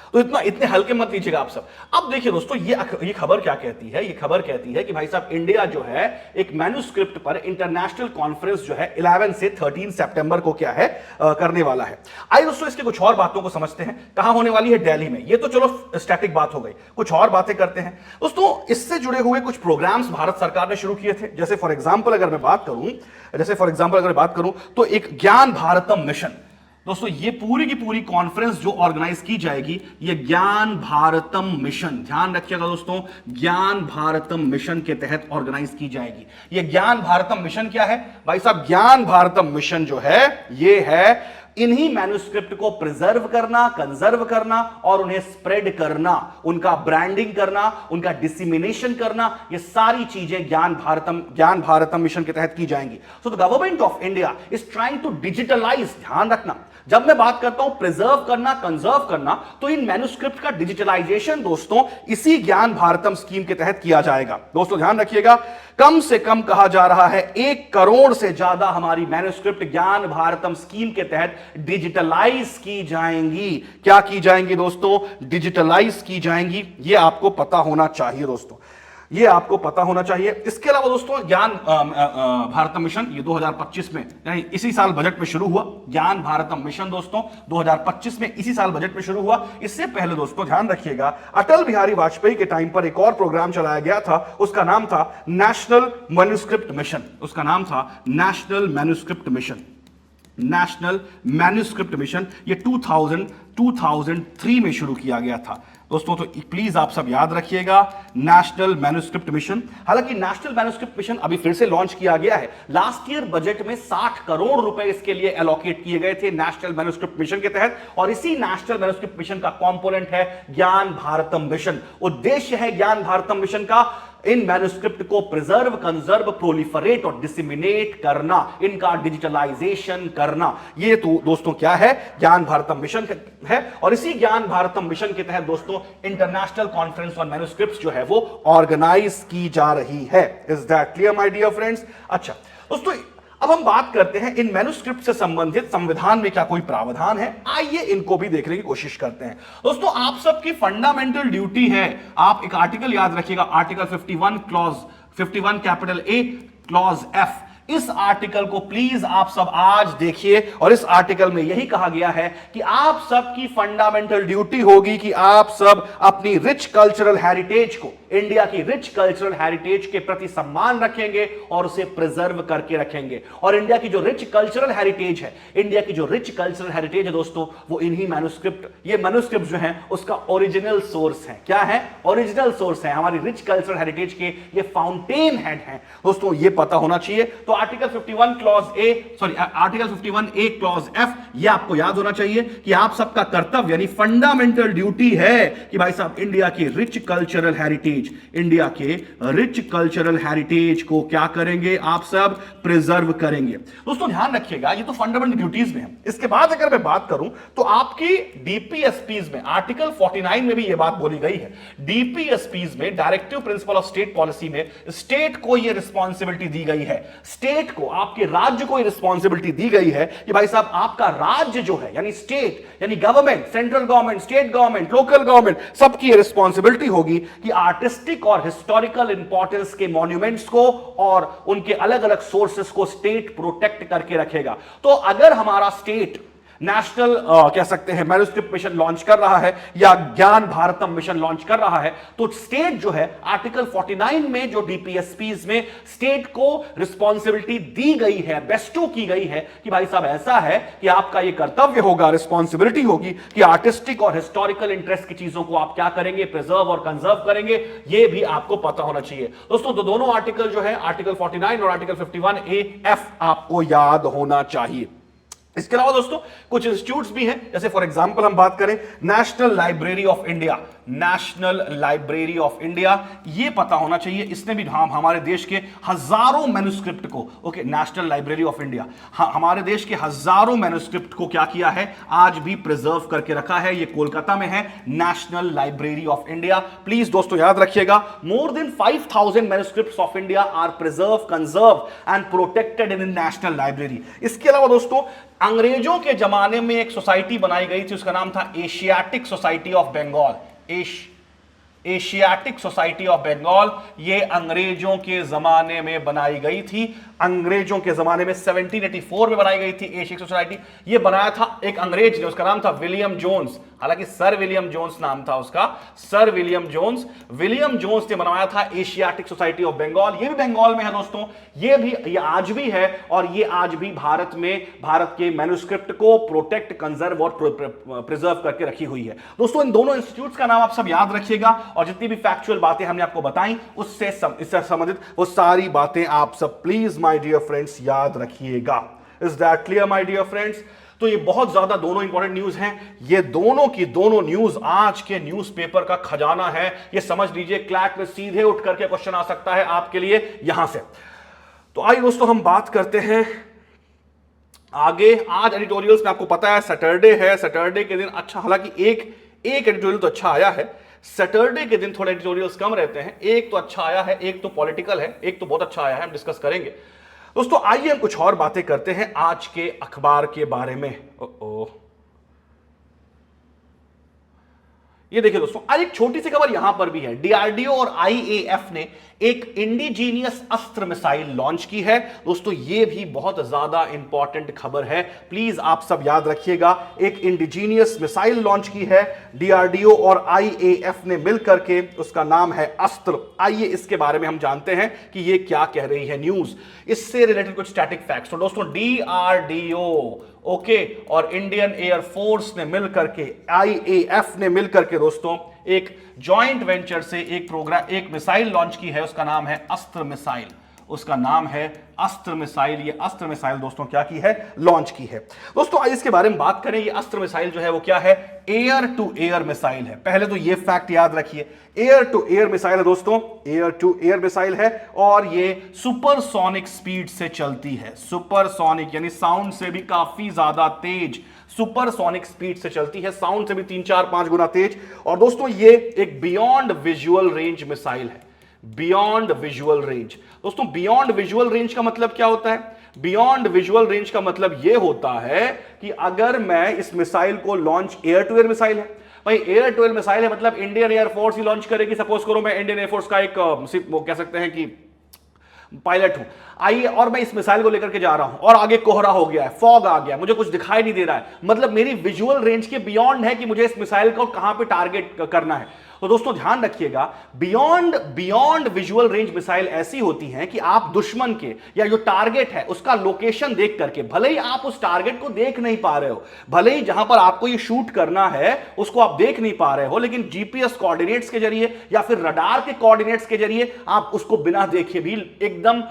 तो इतने हल्के मत लीजिएगा आप सब। अब देखिए दोस्तों, ये खबर क्या कहती है? ये खबर कहती है कि भाई साहब, इंडिया जो है एक मैन्युस्क्रिप्ट पर इंटरनेशनल कॉन्फ्रेंस जो है 11 से 13 सितंबर को क्या है करने वाला है। आइए दोस्तों इसके कुछ और बातों को समझते हैं। कहां होने वाली है? दिल्ली में। ये तो चलो स्टैटिक बात हो गई, कुछ और बातें करते हैं दोस्तों। इससे जुड़े हुए कुछ प्रोग्राम्स भारत सरकार ने शुरू किए थे। जैसे फॉर एग्जाम्पल अगर मैं बात करूं तो एक ज्ञान भारतम मिशन। दोस्तों ये पूरी की पूरी कॉन्फ्रेंस जो ऑर्गेनाइज की जाएगी, ये ज्ञान भारतम मिशन, ध्यान रखिएगा दोस्तों, ज्ञान भारतम मिशन के तहत ऑर्गेनाइज की जाएगी। ये ज्ञान भारतम मिशन क्या है भाई साहब? ज्ञान भारतम मिशन जो है, ये है इन्हीं मैन्युस्क्रिप्ट को प्रिजर्व करना, कंजर्व करना और उन्हें स्प्रेड करना, उनका ब्रांडिंग करना, उनका डिसिमिनेशन करना, ये सारी चीजें ज्ञान भारतम मिशन के तहत की जाएंगी। So the government of India is trying to digitalize, ध्यान रखना, जब मैं बात करता हूं प्रिजर्व करना, कंजर्व करना, तो इन मैन्युस्क्रिप्ट का डिजिटलाइजेशन दोस्तों इसी ज्ञान भारतम स्कीम के तहत किया जाएगा। दोस्तों ध्यान रखिएगा, कम से कम कहा जा रहा है 1 करोड़ से ज्यादा हमारी मैन्युस्क्रिप्ट ज्ञान भारतम स्कीम के तहत डिजिटलाइज की जाएंगी। क्या की जाएंगी दोस्तों? डिजिटलाइज की जाएंगी। यह आपको पता होना चाहिए दोस्तों, ये आपको पता होना चाहिए। इसके अलावा दोस्तों ज्ञान भारतम मिशन ये 2025 में, यानी इसी साल बजट में शुरू हुआ। ज्ञान भारतम मिशन दोस्तों 2025 में इसी साल बजट में शुरू हुआ। इससे पहले दोस्तों ध्यान रखिएगा, अटल बिहारी वाजपेयी के टाइम पर एक और प्रोग्राम चलाया गया था, उसका नाम था नेशनल मैन्युस्क्रिप्ट मिशन। उसका नाम था national manuscript mission. National manuscript mission ये 2003 में शुरू किया गया था दोस्तों। तो प्लीज आप सब याद रखिएगा, नेशनल मैन्युस्क्रिप्ट मिशन। हालांकि नेशनल मैन्युस्क्रिप्ट मिशन अभी फिर से लॉन्च किया गया है। लास्ट ईयर बजट में 60 करोड़ रुपए इसके लिए एलोकेट किए गए थे नेशनल मैन्युस्क्रिप्ट मिशन के तहत, और इसी नेशनल मैन्युस्क्रिप्ट मिशन का कंपोनेंट है ज्ञान भारतम मिशन। उद्देश्य है ज्ञान भारतम मिशन का इन मैन्युस्क्रिप्ट को प्रिजर्व, कंजर्व, प्रोलिफरेट और डिसिमिनेट करना, इनका डिजिटलाइजेशन करना। ये तो दोस्तों क्या है? ज्ञान भारतम मिशन है। और इसी ज्ञान भारतम मिशन के तहत दोस्तों इंटरनेशनल कॉन्फ्रेंस ऑन मैन्युस्क्रिप्ट्स जो है वो ऑर्गेनाइज की जा रही है। Is that clear my dear friends? अच्छा दोस्तों, अब हम बात करते हैं इन मैन्युस्क्रिप्ट से संबंधित संविधान में क्या कोई प्रावधान है। आइए इनको भी देखने की कोशिश करते हैं। दोस्तों आप सबकी फंडामेंटल ड्यूटी है, आप एक आर्टिकल याद रखिएगा, article 51 capital A clause F। इस आर्टिकल को प्लीज आप सब आज देखिए, और इस आर्टिकल में यही कहा गया है कि आप सबकी फंडामेंटल ड्यूटी होगी कि आप सब अपनी रिच कल्चरल हेरिटेज को, इंडिया की रिच कल्चरल हेरिटेज के प्रति सम्मान रखेंगे और उसे प्रिजर्व करके रखेंगे। और इंडिया की जो रिच कल्चरल हेरिटेज है, इंडिया की जो रिच कल्चरल हेरिटेज है दोस्तों, वो इन्हीं मैन्युस्क्रिप्ट, ये मैन्युस्क्रिप्ट जो है उसका ओरिजिनल सोर्स है। क्या है? ओरिजिनल सोर्स है। हमारी रिच कल्चरल हेरिटेज के ये फाउंटेन हेड हैं दोस्तों, ये पता होना चाहिए। तो article 51 clause A, sorry article 51A clause F, ये आपको याद होना चाहिए कि आप सबका कर्तव्य यानी फंडामेंटल ड्यूटी है कि भाई साहब इंडिया की रिच कल्चरल हेरिटेज, इंडिया के रिच कल्चरल हेरिटेज को क्या करेंगे? आप सब प्रिजर्व करेंगे। दोस्तों ध्यान रखिएगा, ये तो फंडामेंटल ड्यूटीज में है। इसके बाद अगर मैं बात करूं तो आपकी डीपीएसपीज में आर्टिकल 49 में भी यह बात बोली गई है। डीपीएसपीज में, directive principle of state policy में, स्टेट को यह रिस्पॉन्सिबिलिटी दी गई है, स्टेट को, आपके राज्य को यह रिस्पॉन्सिबिलिटी दी गई है कि भाई साहब आपका राज्य जो है यानी स्टेट, यानी government, central government, state government, local government, सबकी यह रिस्पॉन्सिबिलिटी होगी कि आर्टिस्टिक और हिस्टोरिकल इंपॉर्टेंस के मॉन्यूमेंट्स को और उनके अलग अलग सोर्सेस को स्टेट प्रोटेक्ट करके रखेगा। तो अगर हमारा स्टेट नेशनल कह सकते हैं मैन्युस्क्रिप्ट मिशन लॉन्च कर रहा है या ज्ञान भारतम मिशन लॉन्च कर रहा है, तो स्टेट जो है आर्टिकल 49 में जो डीपीएसपीज में स्टेट को रिस्पॉन्सिबिलिटी दी गई है, बेस्टो की गई है कि भाई साहब ऐसा है कि आपका यह कर्तव्य होगा, रिस्पॉन्सिबिलिटी होगी कि आर्टिस्टिक और हिस्टोरिकल इंटरेस्ट की चीजों को आप क्या करेंगे? प्रिजर्व और कंजर्व करेंगे। यह भी आपको पता होना चाहिए दोस्तों। तो दोनों आर्टिकल जो है आर्टिकल 49 और आर्टिकल 51A(F) आपको याद होना चाहिए। इसके अलावा दोस्तों कुछ इंस्टीट्यूट्स भी हैं, जैसे फॉर एग्जांपल हम बात करें national library of India, national library of India, ये पता होना चाहिए। इसने भी हमारे देश के हजारों मैन्युस्क्रिप्ट को, okay, national library of India हमारे देश के हजारों मैन्युस्क्रिप्ट को क्या किया है? आज भी प्रिजर्व करके रखा है। ये कोलकाता में है, national library of India. Please दोस्तों याद रखिएगा, more than 5000 manuscripts of India are preserve, conserve and protected in national library. इसके अलावा दोस्तों अंग्रेजों के जमाने में एक सोसाइटी बनाई गई थी, उसका नाम था Asiatic society of Bengal. Asiatic society of Bengal, ये अंग्रेजों के जमाने में बनाई गई थी। अंग्रेजों के जमाने में 1784 में बनाई गई थी एशियाटिक सोसाइटी। ये बनाया था एक अंग्रेज ने, उसका नाम था विलियम जोन्स। हालांकि सर विलियम जोन्स नाम था उसका, sir William Jones. William Jones ने बनवाया था एशियाटिक सोसाइटी ऑफ बंगाल। ये भी बंगाल में है दोस्तों, ये आज भी है और ये आज भी भारत में भारत के मैन्युस्क्रिप्ट को प्रोटेक्ट, कंजर्व और प्रिजर्व करके रखी हुई है। दोस्तों इन दोनों इंस्टीट्यूट्स का नाम आप सब याद रखिएगा और जितनी भी फैक्चुअल बातें हमने आपको बताई उससे संबंधित वो सारी बातें आप सब प्लीज माय डियर फ्रेंड्स याद रखिएगा। Is that clear my dear friends? तो ये बहुत ज्यादा दोनों इंपॉर्टेंट न्यूज हैं। ये दोनों की दोनों न्यूज आज के न्यूज़पेपर का खजाना है। ये समझ लीजिए, क्लैट में सीधे उठ करके क्वेश्चन आ सकता है आपके लिए यहां से। तो आइए दोस्तों हम बात करते हैं आगे। आज एडिटोरियल्स में आपको पता है सैटरडे है, सैटरडे के दिन अच्छा, हालांकि एक एडिटोरियल तो अच्छा आया है। सैटरडे के दिन थोड़े एडिटोरियल्स कम रहते हैं। एक तो अच्छा आया है, एक तो पॉलिटिकल है, एक तो बहुत अच्छा आया है, हम डिस्कस करेंगे। दोस्तों आइए हम कुछ और बातें करते हैं आज के अखबार के बारे में। ये देखिए दोस्तों, आज एक छोटी सी खबर यहां पर भी है। डीआरडीओ और आईएएफ ने एक इंडिजीनियस अस्त्र मिसाइल लॉन्च की है। दोस्तों ये भी बहुत ज्यादा इंपॉर्टेंट खबर है, प्लीज आप सब याद रखिएगा। एक इंडिजीनियस मिसाइल लॉन्च की है डीआरडीओ और आईएएफ ने मिलकर के, उसका नाम है अस्त्र। आइए इसके बारे में हम जानते हैं कि ये क्या कह रही है न्यूज, इससे रिलेटेड कुछ स्टैटिक फैक्ट्स। तो दोस्तों डीआरडीओ ओके और इंडियन एयरफोर्स ने मिलकर के, आईएएफ ने मिलकर के दोस्तों एक जॉइंट वेंचर से एक मिसाइल लॉन्च की है। उसका नाम है अस्त्र मिसाइल, उसका नाम है अस्त्र मिसाइल। ये अस्त्र मिसाइल दोस्तों क्या की है? लॉन्च की है। दोस्तों आइए इसके बारे में बात करें। ये अस्त्र मिसाइल जो है वो क्या है? एयर टू एयर मिसाइल है। पहले तो ये फैक्ट याद रखिए, एयर टू एयर मिसाइल है दोस्तों, एयर टू एयर मिसाइल है और ये सुपरसोनिक स्पीड से चलती है। सुपरसोनिक यानी साउंड से भी काफी ज्यादा तेज, सुपरसोनिक स्पीड से चलती है, साउंड से भी 3-4-5 गुना तेज। और दोस्तों ये एक बियॉन्ड विजुअल रेंज मिसाइल है। बियॉन्ड विजुअल रेंज, दोस्तों बियॉन्ड विजुअल रेंज का मतलब क्या होता है? बियॉन्ड विजुअल रेंज का मतलब यह होता है कि अगर मैं इस मिसाइल को launch, air to air missile है भाई, एयर टू एयर मिसाइल है मतलब इंडियन एयरफोर्स ही लॉन्च करेगी। सपोज करो मैं इंडियन एयरफोर्स का एक वो कह सकते हैं कि पायलट हूं, आइए और मैं इस मिसाइल को लेकर के जा रहा हूं और आगे कोहरा हो गया है, फॉग आ गया, मुझे कुछ दिखाई नहीं दे रहा है, मतलब मेरी विजुअल रेंज के बियॉन्ड है कि मुझे इस मिसाइल को कहां पे टारगेट करना है। तो दोस्तों ध्यान रखिएगा, बियॉन्ड विजुअल रेंज मिसाइल ऐसी होती हैं कि आप दुश्मन के या जो टारगेट है उसका लोकेशन देख करके, भले ही आप उस टारगेट को देख नहीं पा रहे हो, भले ही जहां पर आपको ये शूट करना है उसको आप देख नहीं पा रहे हो, लेकिन जीपीएस कोऑर्डिनेट्स के जरिए या फिर रडार के कोऑर्डिनेट्स के जरिए आप उसको बिना देखे भी एकदम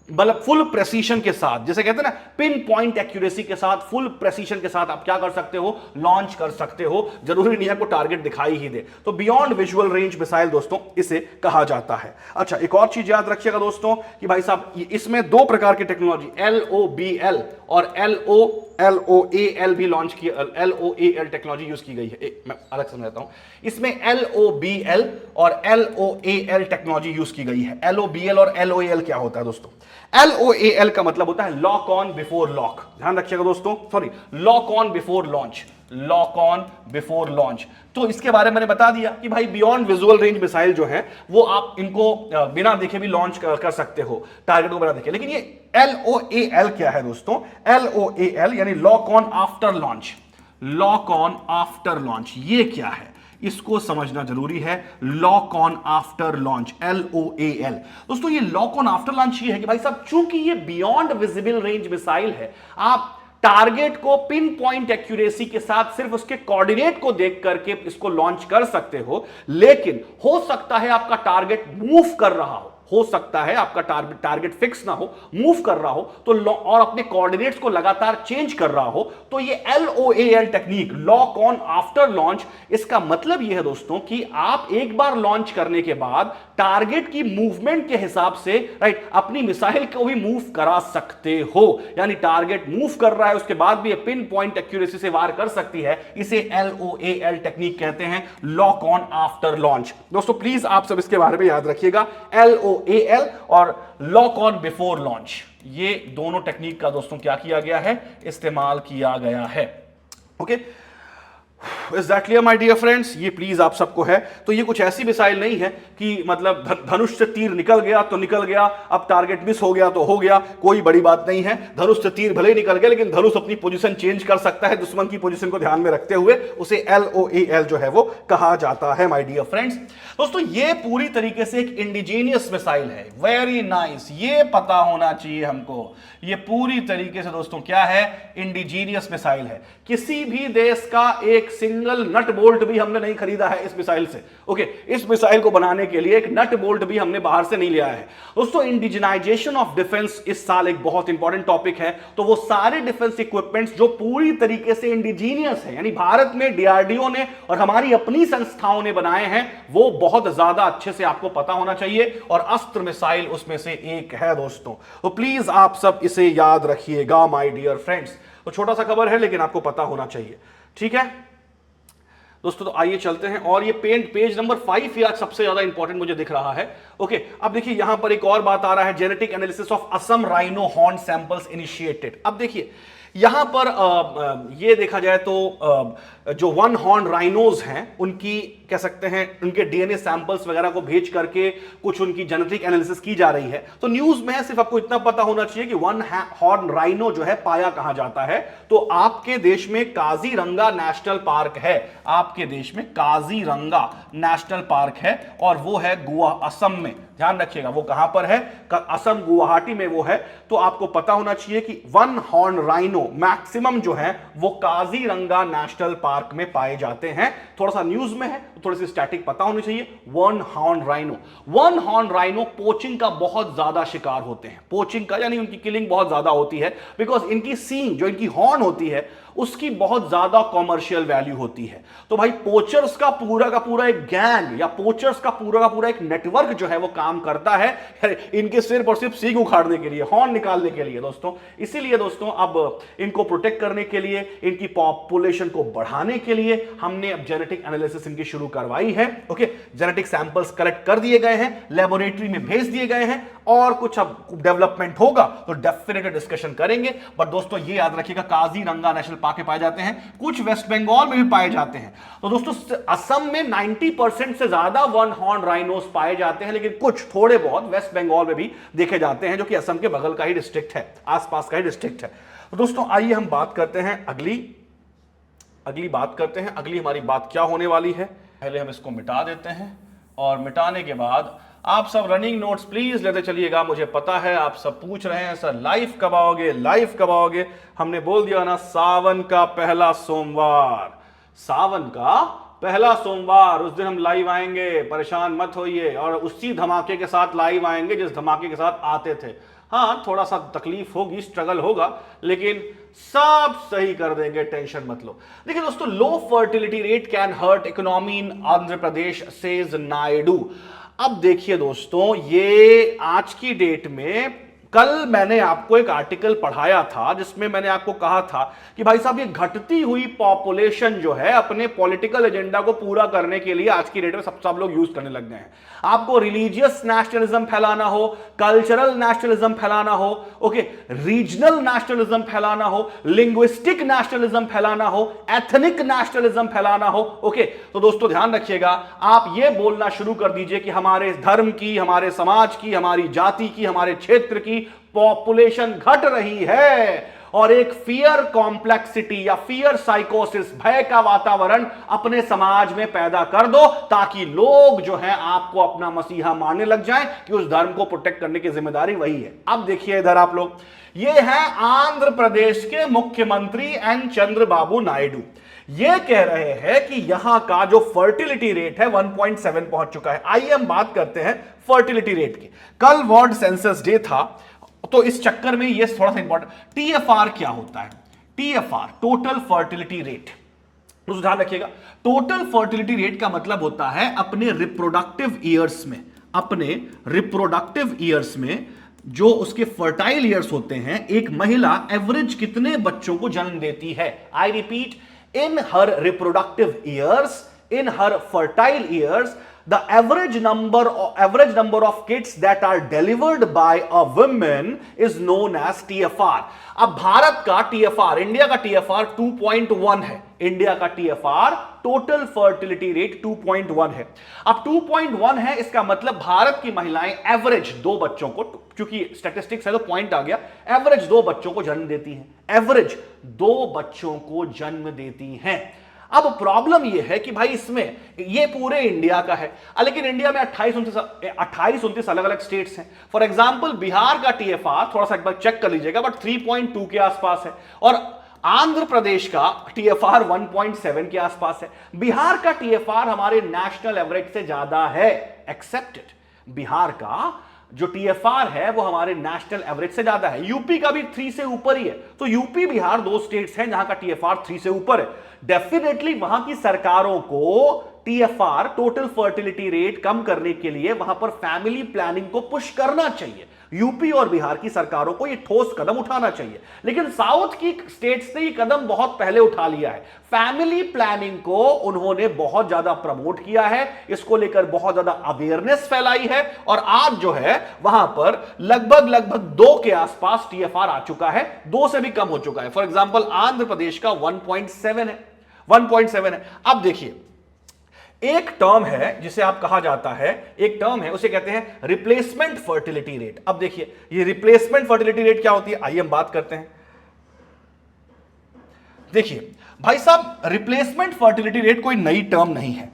मतलब फुल प्रेसिशन के साथ, जैसे कहते हैं ना पिन पॉइंट एक्यूरेसी के साथ, फुल प्रेसिशन के साथ आप क्या कर सकते हो, लॉन्च कर सकते हो। जरूरी नहीं है आपको टारगेट दिखाई ही दे। तो बियॉन्ड विजुअल रेंज मिसाइल दोस्तों इसे कहा जाता है। अच्छा, एक और चीज याद रखिएगा दोस्तों कि भाई साहब इसमें दो प्रकार की टेक्नोलॉजी LOBL और LOAL भी लॉन्च की, LOAL टेक्नोलॉजी यूज की गई है। मैं अलग समझाता हूं, इसमें LOBL और LOAL टेक्नोलॉजी यूज की गई है। LOBL और LOAL क्या होता है दोस्तों? LOAL का मतलब होता है लॉक ऑन बिफोर लॉक, ध्यान रखिएगा दोस्तों, sorry lock on before launch, lock on before launch. तो इसके बारे में मैंने बता दिया कि भाई बियॉन्ड विजुअल रेंज मिसाइल जो है वो आप इनको बिना देखे भी लॉन्च कर सकते हो, टारगेट को बिना देखे। लेकिन ये LOAL क्या है दोस्तों? LOAL यानी lock on after launch, lock on after launch, ये क्या है इसको समझना जरूरी है। Lock on after launch, LOAL। दोस्तों ये लॉक ऑन आफ्टर लॉन्च ये है कि भाई साहब चूंकि ये बियॉन्ड विजिबल रेंज मिसाइल है, आप टारगेट को पिन पॉइंट एक्यूरेसी के साथ सिर्फ उसके कोऑर्डिनेट को देख करके इसको लॉन्च कर सकते हो, लेकिन हो सकता है आपका टारगेट मूव कर रहा हो सकता है आपका टारगेट फिक्स ना हो, मूव कर रहा हो तो और अपने कोऑर्डिनेट्स को लगातार चेंज कर रहा हो, तो ये LOAL technique, lock on after launch, इसका मतलब ये है दोस्तों कि आप एक बार लॉन्च करने के बाद टारगेट की मूवमेंट के हिसाब से राइट अपनी मिसाइल को भी मूव करा सकते हो। यानी टारगेट मूव कर रहा है उसके बाद भी पिन पॉइंट एक्यूरेसी से वार कर सकती है, इसे LOAL टेक्निक कहते हैं, लॉक ऑन आफ्टर लॉन्च। दोस्तों प्लीज आप सब इसके बारे में याद रखिएगा, LOAL और लॉक ऑन बिफोर लॉन्च, ये दोनों टेक्निक का दोस्तों क्या किया गया है, इस्तेमाल किया गया है। Okay, is that clear my dear friends? ये प्लीज आप सबको है। तो ये कुछ ऐसी मिसाइल नहीं है कि मतलब धनुष से तीर निकल गया तो निकल गया, अब टारगेट मिस हो गया तो हो गया, कोई बड़ी बात नहीं है। धनुष से तीर भले ही निकल गया लेकिन धनुष अपनी पोजीशन चेंज कर सकता है दुश्मन की पोजीशन को ध्यान में रखते हुए, उसे LOAL जो है वो कहा जाता है माय डियर फ्रेंड्स। दोस्तों ये पूरी तरीके से एक इंडिजीनियस मिसाइल है, वेरी नाइस, ये पता होना चाहिए हमको। ये पूरी तरीके से दोस्तों क्या है, इंडिजीनियस मिसाइल है। किसी भी देश का एक सिंगल नट बोल्ट भी हमने नहीं खरीदा है इस मिसाइल से। ओके, इस मिसाइल को बनाने के लिए एक नट बोल्ट भी हमने बाहर से नहीं लिया है। दोस्तों इंडिजिनाइजेशन ऑफ डिफेंस इस साल एक बहुत इंपॉर्टेंट टॉपिक है। तो वो सारे डिफेंस इक्विपमेंट्स जो पूरी तरीके से इंडिजीनियस है, यानी भारत में DRDO ने और हमारी अपनी संस्थाओं ने बनाए हैं, वो बहुत ज्यादा अच्छे से आपको पता होना चाहिए, और अस्त्र मिसाइल उसमें से एक है दोस्तों। तो प्लीज आप सब इसे याद रखिएगा माय डियर फ्रेंड्स। तो छोटा सा खबर है लेकिन आपको पता होना चाहिए, ठीक है दोस्तों। तो आइए चलते हैं, और ये पेज नंबर 5 ये आज सबसे ज्यादा इंपॉर्टेंट मुझे दिख रहा है। ओके, अब देखिए यहां पर एक और बात आ रहा है, genetic analysis of Assam rhino horn samples initiated. अब देखिए यहां पर ये देखा जाए तो जो वन हॉर्न राइनोज हैं उनकी कह सकते हैं उनके DNA सैंपल्स वगैरह को भेज करके कुछ उनकी जेनेटिक एनालिसिस की जा रही है। तो न्यूज में है, सिर्फ आपको इतना पता होना चाहिए कि वन हॉर्न राइनो जो है पाया कहां जाता है, तो आपके देश में काजीरंगा नेशनल पार्क है, आपके देश में काजीरंगा नेशनल पार्क है, और वो है असम में। ध्यान रखिएगा वो कहां पर है, असम गुवाहाटी में वो है। तो आपको पता होना चाहिए कि वन हॉर्न राइनो मैक्सिमम जो है वो काजीरंगा नेशनल पार्क में पाए जाते हैं। थोड़ा सा न्यूज में है तो थोड़ी सी स्टैटिक पता होनी चाहिए। वन हॉर्न राइनो पोचिंग का बहुत ज्यादा शिकार होते हैं, पोचिंग का यानी उनकी किलिंग बहुत ज्यादा होती है, बिकॉज इनकी सींग जो इनकी हॉर्न होती है उसकी बहुत ज्यादा कॉमर्शियल वैल्यू होती है। तो भाई पोचर्स का पूरा एक गैंग या पोचर्स का पूरा एक नेटवर्क जो है वो काम करता है इनके सिर्फ और सिर्फ सींग उखाड़ने के लिए, हॉर्न निकालने के लिए दोस्तों। इसीलिए दोस्तों अब इनको प्रोटेक्ट करने के लिए, इनकी पॉपुलेशन को बढ़ाने के लिए हमने अब जेनेटिक एनालिसिस इनकी शुरू करवाई है। ओके, जेनेटिक सैंपल्स कलेक्ट कर दिए गए हैं, लेबोरेटरी में भेज दिए गए हैं, और कुछ अब डेवलपमेंट होगा तो डेफिनेटली डिस्कशन करेंगे। बट दोस्तों ये याद रखिएगा काजीरंगा नेशनल पार्क में पाए जाते हैं, कुछ वेस्ट बंगाल में भी पाए जाते हैं। तो दोस्तों असम में 90% से ज्यादा वन हॉर्न राइनोस पाए जाते हैं, लेकिन कुछ थोड़े बहुत वेस्ट बंगाल में भी देखे जाते हैं, जो कि असम के बगल का ही डिस्ट्रिक्ट है, आसपास का ही डिस्ट्रिक्ट है। तो दोस्तों आइए हम बात करते हैं अगली बात करते हैं, अगली हमारी बात क्या होने वाली है। पहले हम इसको मिटा देते हैं और मिटाने के बाद आप सब रनिंग नोट्स प्लीज लेते चलिएगा। मुझे पता है आप सब पूछ रहे हैं सर लाइव कब आओगे, लाइव कब आओगे। हमने बोल दिया ना, सावन का पहला सोमवार, सावन का पहला सोमवार उस दिन हम लाइव आएंगे, परेशान मत होइए। और उसी धमाके के साथ लाइव आएंगे जिस धमाके के साथ आते थे। हाँ, थोड़ा सा तकलीफ होगी, स्ट्रगल होगा, लेकिन सब सही कर देंगे, टेंशन मत लो। देखिए दोस्तों, low fertility rate can hurt economy in Andhra Pradesh, says Naidu. अब देखिए दोस्तों, ये आज की डेट में, कल मैंने आपको एक आर्टिकल पढ़ाया था जिसमें मैंने आपको कहा था कि भाई साहब ये घटती हुई पॉपुलेशन जो है अपने पॉलिटिकल एजेंडा को पूरा करने के लिए आज की डेट में सब लोग यूज करने लग गए हैं। आपको रिलीजियस नेशनलिज्म फैलाना हो, कल्चरल नेशनलिज्म फैलाना हो, ओके, रीजनल नेशनलिज्म फैलाना हो, लिंग्विस्टिक नेशनलिज्म फैलाना हो, एथनिक नेशनलिज्म फैलाना हो, ओके। तो दोस्तों ध्यान रखिएगा, आप ये बोलना शुरू कर दीजिए कि हमारे धर्म की, हमारे समाज की, हमारी जाति की, हमारे क्षेत्र की पॉपुलेशन घट रही है और एक फियर कॉम्प्लेक्सिटी या फियर साइकोसिस, भय का वातावरण अपने समाज में पैदा कर दो, ताकि लोग जो हैं आपको अपना मसीहा मानने लग जाएं कि उस धर्म को प्रोटेक्ट करने की जिम्मेदारी वही है। अब देखिए इधर आप लोग, ये है आंध्र प्रदेश के मुख्यमंत्री एन चंद्रबाबू नायडू। ये कह रहे हैं कि यहां का जो फर्टिलिटी रेट है 1.7 पहुंच चुका है। आइए हम बात करते हैं फर्टिलिटी रेट की। कल वर्ल्ड सेंसस डे था, तो इस चक्कर में ये थोड़ा सा इंपॉर्टेंट, टीएफआर क्या होता है? TFR, total fertility rate. तो ध्यान रखिएगा, टोटल फर्टिलिटी रेट का मतलब होता है अपने रिप्रोडक्टिव ईयर्स में, अपने रिप्रोडक्टिव ईयर्स में जो उसके फर्टाइल ईयर्स होते हैं, एक महिला एवरेज कितने बच्चों को जन्म देती है। I repeat, in her reproductive years, in her fertile years, the average number of kids that are delivered by a woman is known as TFR. अब भारत का TFR, इंडिया का TFR 2.1 है। इंडिया का TFR टोटल फर्टिलिटी रेट 2.1 है। अब 2.1 है, इसका मतलब भारत की महिलाएं एवरेज 2 बच्चों को, क्योंकि स्टैटिस्टिक्स है तो पॉइंट आ गया, एवरेज 2 बच्चों को जन्म देती हैं, एवरेज 2 बच्चों को जन्म देती हैं। अब प्रॉब्लम यह है कि भाई इसमें ये पूरे इंडिया का है, लेकिन इंडिया में 28-29 अलग अलग स्टेट्स हैं। फॉर एग्जांपल बिहार का TFR थोड़ा सा एक बार चेक कर लीजिएगा, बट 3.2 के आसपास है, और आंध्र प्रदेश का TFR 1.7 के आसपास है। बिहार का TFR हमारे नेशनल एवरेज से ज्यादा है, एक्सेप्टेड। बिहार का जो TFR है वो हमारे नेशनल एवरेज से ज्यादा है। यूपी का भी 3 से ऊपर ही है। तो यूपी बिहार 2 स्टेट्स हैं जहां का TFR 3 से ऊपर है। डेफिनेटली वहां की सरकारों को TFR, टोटल फर्टिलिटी रेट, कम करने के लिए वहां पर फैमिली प्लानिंग को पुश करना चाहिए। यूपी और बिहार की सरकारों को यह ठोस कदम उठाना चाहिए, लेकिन साउथ की स्टेट्स ने यह कदम बहुत पहले उठा लिया है। फैमिली प्लानिंग को उन्होंने बहुत ज्यादा प्रमोट किया है, इसको लेकर बहुत ज्यादा अवेयरनेस फैलाई है, और आज जो है वहां पर लगभग 2 के आसपास TFR आ चुका है, 2 से भी कम हो चुका है। फॉर एग्जाम्पल आंध्र प्रदेश का 1.7 है, 1.7 है। अब देखिए, एक टर्म है जिसे आप कहा जाता है, एक टर्म है उसे कहते हैं रिप्लेसमेंट फर्टिलिटी रेट। अब देखिए ये रिप्लेसमेंट फर्टिलिटी रेट क्या होती है, आइए हम बात करते हैं। देखिए भाई साहब, रिप्लेसमेंट फर्टिलिटी रेट कोई नई टर्म नहीं है।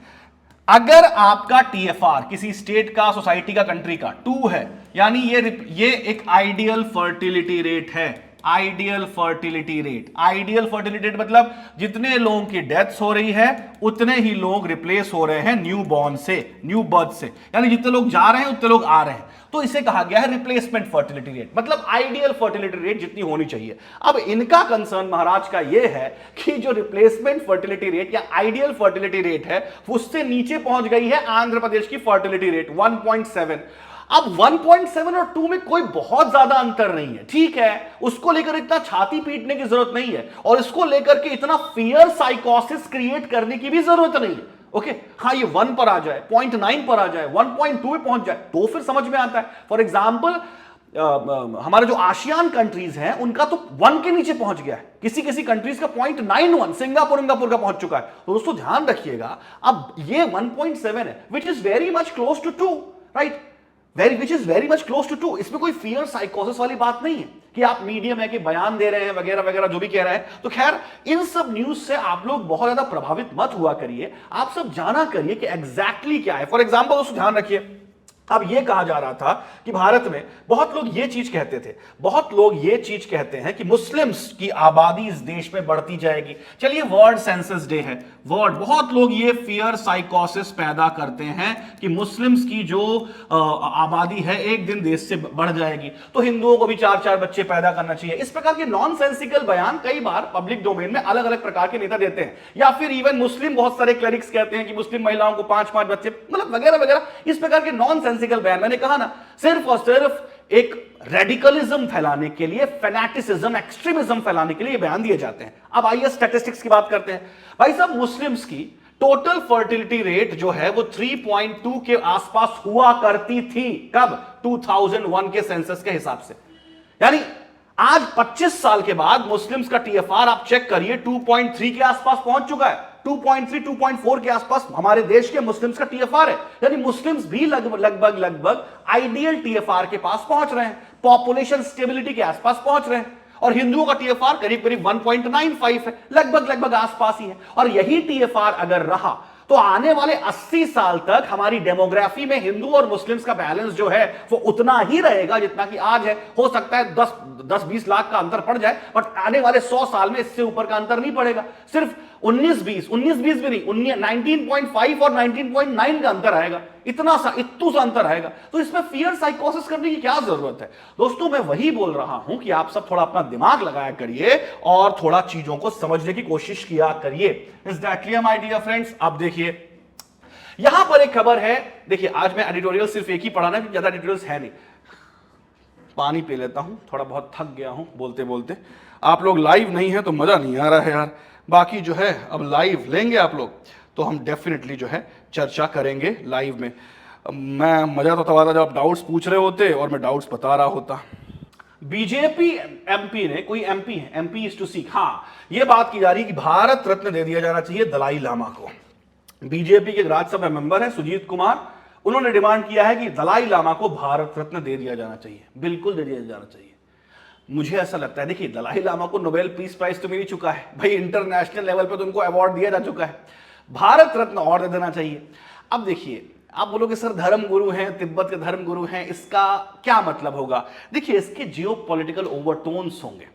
अगर आपका TFR किसी स्टेट का, सोसाइटी का, कंट्री का 2 है, यानी ये एक आइडियल फर्टिलिटी रेट है। Ideal fertility rate, ideal fertility rate मतलब जितने लोगों की डेथ्स हो रही है उतने ही लोग रिप्लेस हो रहे हैं न्यू बॉर्न से, न्यू बर्थ से, यानी जितने लोग जा रहे हैं उतने लोग आ रहे हैं। तो इसे कहा गया है रिप्लेसमेंट फर्टिलिटी रेट, मतलब आइडियल फर्टिलिटी रेट जितनी होनी चाहिए। अब इनका कंसर्न महाराज का यह है कि जो रिप्लेसमेंट फर्टिलिटी रेट या आइडियल फर्टिलिटी रेट है उससे नीचे पहुंच गई है आंध्र प्रदेश की फर्टिलिटी रेट 1.7। अब 1.7 और 2 में कोई बहुत ज्यादा अंतर नहीं है, ठीक है, उसको लेकर इतना छाती पीटने की जरूरत नहीं है, और इसको लेकर के इतना फियर साइकोसिस क्रिएट करने की भी जरूरत नहीं है। ओके, हाँ, ये 1 पर आ जाए, 0.9 पर आ जाए, 1.2 पे पहुंच जाए तो फिर समझ में आता है। फॉर एग्जाम्पल हमारे जो आसियान कंट्रीज हैं उनका तो 1 के नीचे पहुंच गया है, किसी कंट्रीज का 0.91, सिंगापुर का पहुंच चुका है। तो दोस्तों ध्यान रखिएगा, अब ये 1.7 है, which is very much close to 2, right, which is very much close to true. इसमें कोई फियर साइकोसिस वाली बात नहीं है कि आप मीडियम है कि बयान दे रहे हैं वगैरह वगैरह जो भी कह रहे हैं। तो खैर इन सब न्यूज से आप लोग बहुत ज्यादा प्रभावित मत हुआ करिए, आप सब जाना करिए कि एग्जैक्टली क्या है। फॉर एग्जाम्पल दोस्तों ध्यान रखिए, अब यह कहा जा रहा था कि भारत में बहुत लोग यह चीज कहते थे, बहुत लोग यह चीज कहते हैं कि मुस्लिम्स की आबादी इस देश में बढ़ती जाएगी। चलिए वर्ल्ड सेंसस डे है, वर्ल्ड, बहुत लोग ये फियर साइकोसिस पैदा करते हैं कि मुस्लिम्स की जो आबादी है एक दिन देश से बढ़ जाएगी, तो हिंदुओं को भी 4-4 बच्चे पैदा करना चाहिए। इस प्रकार के नॉनसेंसिकल बयान कई बार पब्लिक डोमेन में अलग अलग प्रकार के नेता देते हैं। या फिर इवन मुस्लिम बहुत सारे क्लरिक्स कहते हैं कि मुस्लिम महिलाओं को 5-5 बच्चे, मतलब वगैरह वगैरह। इस प्रकार के नॉनसेंसिकल बयान, मैंने कहा ना, सिर्फ और सिर्फ एक रेडिकलिज्म फैलाने के लिए, फैनेटिसिज्म, एक्सट्रीमिज्म फैलाने के लिए ये बयान दिए जाते हैं। अब आइए स्टैटिस्टिक्स की बात करते हैं। भाई साहब, मुस्लिम्स की टोटल फर्टिलिटी रेट जो है वो 3.2 के आसपास हुआ करती थी। कब? 2001 के सेंसस के हिसाब से। यानी आज 25 साल के बाद मुस्लिम्स का टीएफआर आप चेक करिए 2.3 के आसपास पहुंच चुका है। 2.3, 2.4 के आसपास हमारे देश के मुस्लिम्स का टीएफआर है। यानी मुस्लिम्स भी लगभग आइडियल टीएफआर के पास पहुंच रहे हैं, पॉपुलेशन स्टेबिलिटी के आसपास पहुंच रहे हैं। और हिंदुओं का टीएफआर करीब करीब 1.95 है, लगभग आसपास ही है। और यही टीएफआर अगर रहा तो आने वाले 80 साल तक हमारी डेमोग्राफी में हिंदू और मुस्लिम्स का बैलेंस जो है वो उतना ही रहेगा जितना कि आज है। हो सकता है 10-20 लाख का अंतर पड़ जाए, बट आने वाले 100 साल में इससे ऊपर का अंतर नहीं पड़ेगा। सिर्फ 19-20 भी नहीं, 19.5 और 19.9 का अंतर आएगा। इतू सा अंतर आएगा। तो इसमें फियर साइकोसिस करने की क्या जरूरत है? दोस्तों मैं वही बोल रहा हूं कि आप सब थोड़ा अपना दिमाग लगाया करिए और थोड़ा चीजों को समझने की कोशिश किया करिए। Is that clear my dear friends? अब देखिए यहां पर एक खबर है। देखिए आज मैं एडिटोरियल सिर्फ एक ही पढ़ाना है, ज्यादा एडिटोरियल्स है नहीं। पानी पी लेता हूं, थोड़ा बहुत थक गया हूं बोलते बोलते। आप लोग लाइव नहीं है तो मजा नहीं आ रहा है यार। बाकी जो है अब लाइव लेंगे आप लोग तो हम डेफिनेटली जो है चर्चा करेंगे लाइव में। मैं मजा तो तब आता जब आप डाउट्स पूछ रहे होते और मैं डाउट्स बता रहा होता। बीजेपी एमपी ने, कोई एमपी है, एमपी इज टू सीक, हाँ यह बात की जा रही है कि भारत रत्न दे दिया जाना चाहिए दलाई लामा को। बीजेपी के राज्यसभा मेंबर है सुजीत कुमार, उन्होंने डिमांड किया है कि दलाई लामा को भारत रत्न दे दिया जाना चाहिए। बिल्कुल दे दिया जाना चाहिए। मुझे ऐसा लगता है, देखिए दलाई लामा को नोबेल पीस प्राइज तो मिल चुका है भाई, इंटरनेशनल लेवल पे तो उनको अवार्ड दिया जा चुका है, भारत रत्न और दे देना चाहिए। अब देखिए आप बोलोगे सर धर्म गुरु हैं, तिब्बत के धर्म गुरु हैं, इसका क्या मतलब होगा? देखिए इसके जियोपॉलिटिकल ओवरटोन्स होंगे।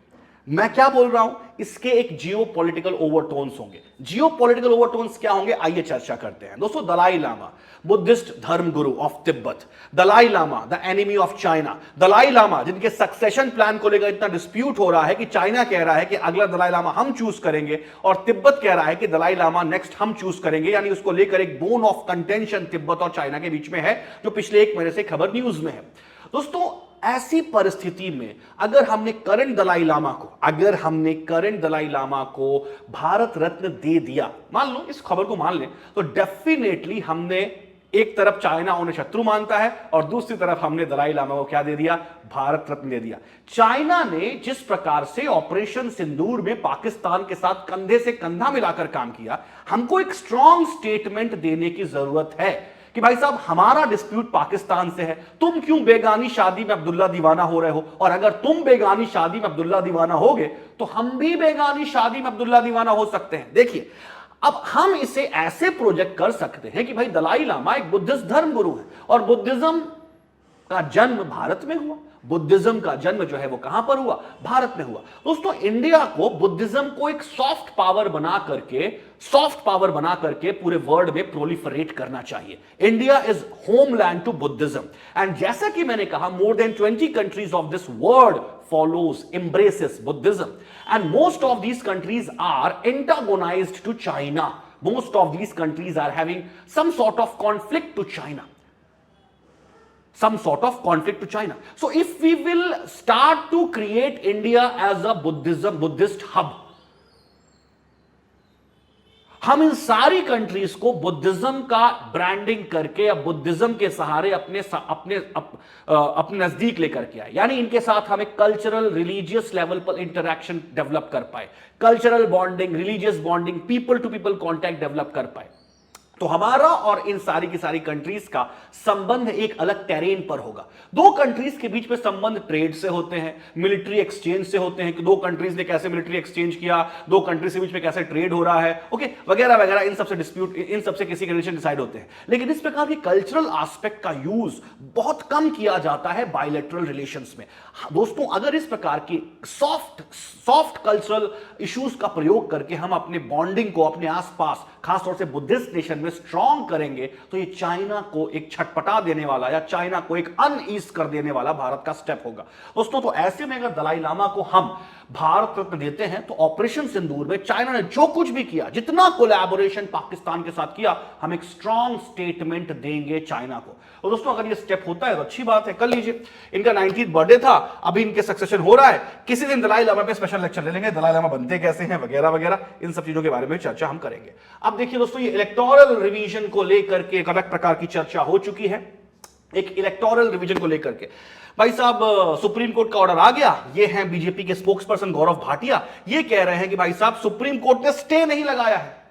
मैं क्या बोल रहा हूं, इसके एक जियोपॉलिटिकल ओवरटोन्स होंगे। जियोपॉलिटिकल ओवरटोन्स क्या होंगे, आइए चर्चा करते हैं। दोस्तों Dalai Lama Buddhist dharma guru of Tibet, Dalai Lama the enemy of China, Dalai Lama जिनके सक्सेशन प्लान को लेकर इतना डिस्प्यूट हो रहा है कि चाइना कह रहा है कि अगला दलाई लामा हम चूज करेंगे और तिब्बत कह रहा है कि दलाई लामा नेक्स्ट हम चूज करेंगे। यानी उसको लेकर एक बोन ऑफ कंटेंशन तिब्बत और चाइना के बीच में है, जो पिछले 1 महीने से खबर न्यूज में है। दोस्तों ऐसी परिस्थिति में अगर हमने करंट दलाई लामा को भारत रत्न दे दिया, मान लो इस खबर को मान लें, तो डेफिनेटली हमने एक तरफ चाइना उन्हें शत्रु मानता है और दूसरी तरफ हमने दलाई लामा को क्या दे दिया, भारत रत्न दे दिया। चाइना ने जिस प्रकार से ऑपरेशन सिंदूर में पाकिस्तान के साथ कंधे से कंधा मिलाकर काम किया, हमको एक स्ट्रॉन्ग स्टेटमेंट देने की जरूरत है कि भाई साहब हमारा डिस्प्यूट पाकिस्तान से है, तुम क्यों बेगानी शादी में अब्दुल्ला दीवाना हो रहे हो, और अगर तुम बेगानी शादी में अब्दुल्ला दीवाना होगे तो हम भी बेगानी शादी में अब्दुल्ला दीवाना हो सकते हैं। देखिए अब हम इसे ऐसे प्रोजेक्ट कर सकते हैं कि भाई दलाई लामा एक बुद्धिस्ट धर्म गुरु है और बुद्धिज्म का जन्म भारत में हुआ। बुद्धिज्म का जन्म जो है वो कहां पर हुआ, भारत में हुआ। दोस्तों इंडिया को बुद्धिज्म को एक सॉफ्ट पावर बना करके पूरे वर्ल्ड में प्रोलिफरेट करना चाहिए। India is homeland to Buddhism and जैसा कि मैंने कहा more than 20 countries of this world follows, embraces Buddhism, and most of these countries are antagonized to China. Most of these countries are having some sort of conflict to China. So if we will start to create India as a Buddhist hub, हम इन सारी countries को Buddhism का branding करके या Buddhism के सहारे अपने नजदीक लेकर के आए, यानी इनके साथ हम एक कल्चरल रिलीजियस लेवल पर इंटरैक्शन डेवलप कर पाए, cultural bonding, religious bonding, people to people contact develop कर पाए। तो हमारा और इन सारी की सारी कंट्रीज का संबंध एक अलग टेरेन पर होगा। दो कंट्रीज के बीच में संबंध ट्रेड से होते हैं, मिलिट्री एक्सचेंज से होते हैं कि दो कंट्रीज ने कैसे मिलिट्री एक्सचेंज किया, दो कंट्रीज के बीच में कैसे ट्रेड हो रहा है, ओके, वगैरह वगैरह, इन सबसे डिस्प्यूट, इन सबसे किसी कंडीशन डिसाइड होते हैं। लेकिन इस प्रकार के कल्चरल एस्पेक्ट का यूज बहुत कम किया जाता है बायलैटरल रिलेशंस में। दोस्तों, अगर इस प्रकार की सॉफ्ट कल्चरल इश्यूज का प्रयोग करके हम अपने बॉन्डिंग को अपने आसपास खासतौर से बुद्धिस्ट नेशन में स्ट्रॉन्ग करेंगे तो ये चाइना को एक छटपटा देने वाला या चाइना को एक अनईज कर देने वाला भारत का स्टेप होगा। दोस्तों, तो ऐसे में अगर दलाई लामा को हम भारत रत्न देते हैं तो ऑपरेशन सिंदूर में चाइना ने जो कुछ भी किया, जितना कोलैबोरेशन पाकिस्तान के साथ किया, हम एक स्ट्रॉन्ग स्टेटमेंट देंगे चाइना को। और दोस्तों, अगर ये स्टेप होता है तो अच्छी बात है, कर लीजिए। इनका 90th बर्थडे था, अभी इनके सक्सेशन हो रहा है, किसी दिन दलाई लामा पे स्पेशल लेक्चर ले लेंगे, दलाई लामा बनते कैसे हैं वगैरह वगैरह, इन सब चीजों के बारे में चर्चा हम करेंगे। अब देखिए दोस्तों, ये इलेक्टोरल रिवीजन को लेकर के एक अलग प्रकार की चर्चा हो चुकी है। एक इलेक्टोरल रिवीजन को लेकर के भाई साहब, सुप्रीम कोर्ट का ऑर्डर आ गया। ये हैं बीजेपी के स्पोक्सपर्सन गौरव भाटिया, ये कह रहे हैं कि भाई साहब सुप्रीम कोर्ट ने स्टे नहीं लगाया है,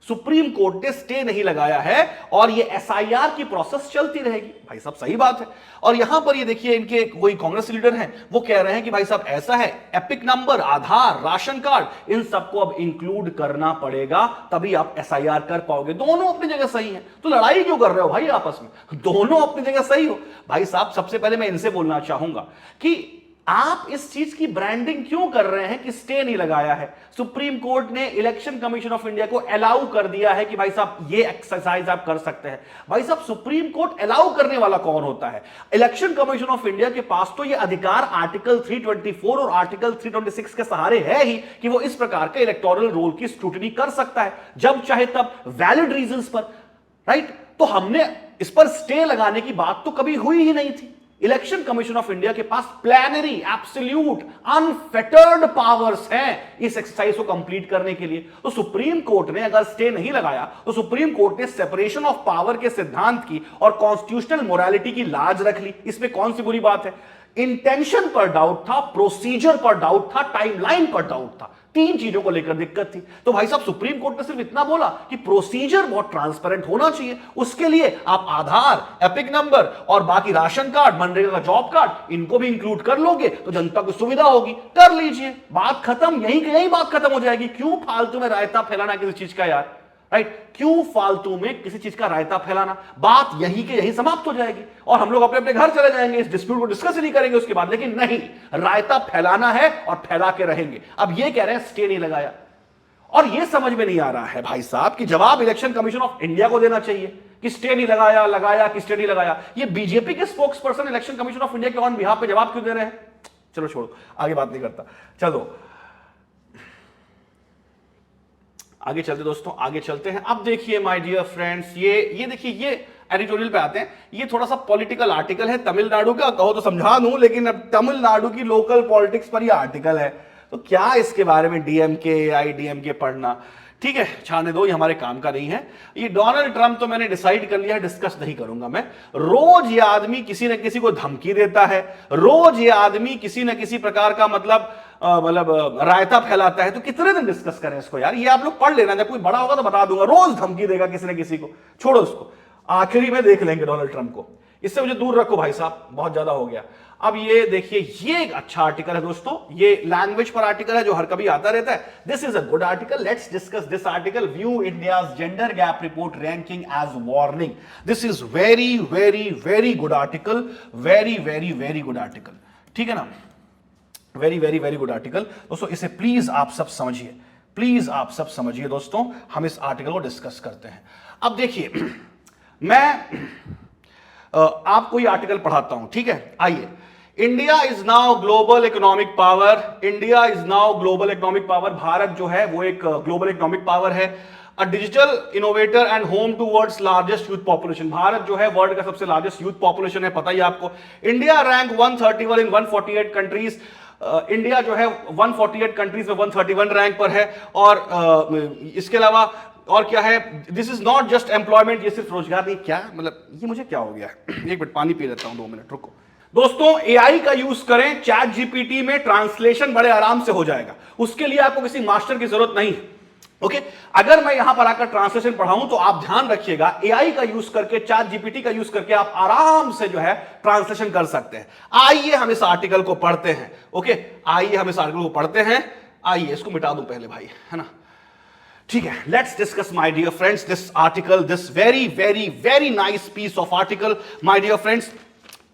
सुप्रीम कोर्ट ने स्टे नहीं लगाया है और ये एसआईआर की प्रोसेस चलती रहेगी। भाई साहब सही बात है। और यहां पर ये देखिए, इनके कोई कांग्रेस लीडर हैं, वो कह रहे हैं कि भाई साहब ऐसा है, एपिक नंबर, आधार, राशन कार्ड, इन सबको अब इंक्लूड करना पड़ेगा, तभी आप एसआईआर कर पाओगे। दोनों अपनी जगह सही हैं, तो लड़ाई क्यों कर रहे हो भाई आपस में? दोनों अपनी जगह सही हो। भाई साहब, सबसे पहले मैं इनसे बोलना चाहूंगा कि आप इस चीज की ब्रांडिंग क्यों कर रहे हैं कि स्टे नहीं लगाया है? सुप्रीम कोर्ट ने इलेक्शन कमीशन ऑफ इंडिया को अलाउ कर दिया है कि भाई साहब ये एक्सरसाइज आप कर सकते हैं। भाई साहब, सुप्रीम कोर्ट अलाउ करने वाला कौन होता है? इलेक्शन कमीशन ऑफ इंडिया के पास तो ये अधिकार आर्टिकल 324 और आर्टिकल 326 के सहारे है ही कि वो इस प्रकार के इलेक्टोरल रोल की स्क्रूटनी कर सकता है जब चाहे तब, वैलिड रीजंस पर, राइट? तो हमने इस पर स्टे लगाने की बात तो कभी हुई ही नहीं थी। इलेक्शन कमीशन ऑफ इंडिया के पास प्लेनरी, एब्सोल्यूट, अनफेटर्ड पावर्स हैं इस एक्सरसाइज को कंप्लीट करने के लिए। तो सुप्रीम कोर्ट ने अगर स्टे नहीं लगाया तो सुप्रीम कोर्ट ने सेपरेशन ऑफ पावर के सिद्धांत की और कॉन्स्टिट्यूशनल मोरालिटी की लाज रख ली। इसमें कौन सी बुरी बात है? इंटेंशन पर डाउट था, प्रोसीजर पर डाउट था, टाइमलाइन पर डाउट था, तीन चीजों को लेकर दिक्कत थी। तो भाई साहब, सुप्रीम कोर्ट ने सिर्फ इतना बोला कि प्रोसीजर बहुत ट्रांसपेरेंट होना चाहिए, उसके लिए आप आधार, एपिक नंबर और बाकी राशन कार्ड, मनरेगा का जॉब कार्ड, इनको भी इंक्लूड कर लोगे तो जनता को सुविधा होगी, कर लीजिए, बात खत्म। यही बात खत्म हो जाएगी। क्यों फालतू में रायता फैलाना किसी चीज का यार, राइट? क्यों फालतू में किसी चीज का रायता फैलाना? बात यही के यही समाप्त हो जाएगी और हम लोग अपने अपने घर चले जाएंगे, इस डिस्प्यूट को डिस्कस ही नहीं करेंगे उसके बाद। लेकिन नहीं, रायता फैलाना है और फैला के रहेंगे। अब ये कह रहे हैं स्टे नहीं लगाया, और ये समझ में नहीं आ रहा है भाई साहब कि जवाब इलेक्शन कमीशन ऑफ इंडिया को देना चाहिए कि स्टे नहीं लगाया कि स्टे नहीं लगाया। ये बीजेपी के spokes person election commission of India के ऑन बिहाफ पे जवाब क्यों दे रहे हैं? चलो छोड़ो, आगे बात नहीं करता। चलो आगे चलते दोस्तों, आगे चलते हैं। अब देखिए माय डियर फ्रेंड्स, ये देखिए, ये एडिटोरियल पे आते हैं। ये थोड़ा सा पॉलिटिकल आर्टिकल है तमिलनाडु का, कहो तो समझा दूं, लेकिन अब तमिलनाडु की लोकल पॉलिटिक्स पर ये आर्टिकल है, तो क्या इसके बारे में डीएमके आईडीएमके पढ़ना, ठीक है, छाने दो, ये हमारे काम का नहीं है। ये डोनाल्ड ट्रंप तो मैंने डिसाइड कर लिया है, डिस्कस नहीं करूंगा मैं। रोज ये आदमी किसी न किसी को धमकी देता है, रोज ये आदमी किसी न किसी प्रकार का मतलब रायता फैलाता है, तो कितने दिन डिस्कस करें इसको यार? ये आप लोग पढ़ लेना, जब कोई बड़ा होगा तो बता दूंगा। रोज धमकी देगा किसी न किसी को, छोड़ो उसको, आखिरी में देख लेंगे डोनाल्ड ट्रंप को। इससे मुझे दूर रखो भाई साहब, बहुत ज्यादा हो गया। अब ये देखिए, ये एक अच्छा आर्टिकल है दोस्तों, ये लैंग्वेज पर आर्टिकल है जो हर कभी आता रहता है। This is a good article, let's discuss this article. View India's gender gap report ranking as warning. This is very very very good article, very very very good article, ठीक है ना? Very very very good article दोस्तों, इसे please आप सब समझिए, please आप सब समझिए दोस्तों। हम इस आर्टिकल को डिस्कस करते हैं। अब देखिए, मैं आपको ये आर्टिकल पढ़ाता हूं, ठीक है? आइए। India is now global economic power, India is now global economic power. Bharat जो है वो एक ग्लोबल इकोनॉमिक पावर है। A digital innovator and home to world's largest youth population. Bharat जो है वर्ल्ड का सबसे लार्जेस्ट यूथ पॉपुलेशन है, पता ही आपको। इंडिया रैंक 131 इन 148 कंट्रीज। इंडिया जो है 148 कंट्रीज में 131 रैंक पर है। और इसके अलावा और क्या है? This is not just employment, ये सिर्फ रोजगार नहीं। क्या मतलब, ये मुझे क्या हो गया? एक मिनट पानी पी लेता हूं, 2 मिनट रुको। दोस्तों, एआई का यूज करें, चैट जीपीटी में ट्रांसलेशन बड़े आराम से हो जाएगा। उसके लिए आपको किसी मास्टर की जरूरत नहीं। ओके अगर मैं यहां पर आकर ट्रांसलेशन पढ़ाऊं तो आप ध्यान रखिएगा, एआई का यूज करके, चैट जीपीटी का यूज करके आप आराम से जो है ट्रांसलेशन कर सकते हैं। आइए हम इस आर्टिकल को पढ़ते हैं। ओके आइए हम इस आर्टिकल को पढ़ते हैं। आइए इसको मिटा दूं पहले भाई, है ना। ठीक है, let's discuss my dear friends this article, this very very very nice piece of article my dear friends,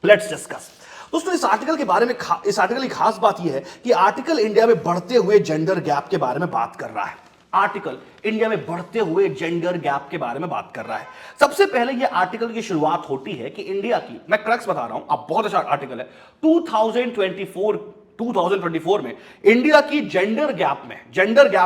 let's discuss. दोस्तों इस आर्टिकल के बारे में इस आर्टिकल की खास बात यह है कि आर्टिकल इंडिया में बढ़ते हुए जेंडर गैप के बारे में बात कर रहा है। आर्टिकल इंडिया में बढ़ते हुए जेंडर गैप के बारे में बात कर रहा है। सबसे पहले यह आर्टिकल की शुरुआत होती है कि इंडिया की, मैं क्रक्स बता रहा हूं, अब बहुत अच्छा आर्टिकल है, 2024 में इंडिया की जेंडर गैप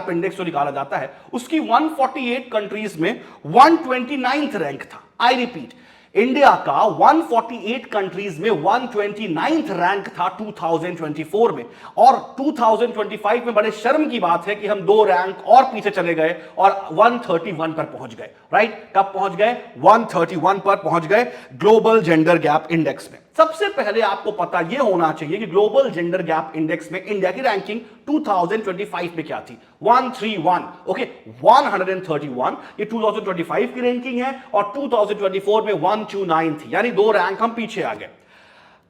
इंडेक्स जो निकाला जाता है उसकी 148 कंट्रीज में 129th रैंक था। आई रिपीट, इंडिया का 148 कंट्रीज में 129th रैंक था 2024 में, और 2025 में बड़े शर्म की बात है कि हम 2 रैंक और पीछे चले गए और 131 पर पहुंच गए। राइट, कब पहुंच गए? 131 पर पहुंच गए ग्लोबल जेंडर गैप इंडेक्स में। सबसे पहले आपको पता यह होना चाहिए कि ग्लोबल जेंडर गैप इंडेक्स में इंडिया की रैंकिंग 2025 में क्या थी? 131। ओके 131 ये 2025 की रैंकिंग है और 2024 में 129 थी, यानी 2 रैंक हम पीछे आ गए।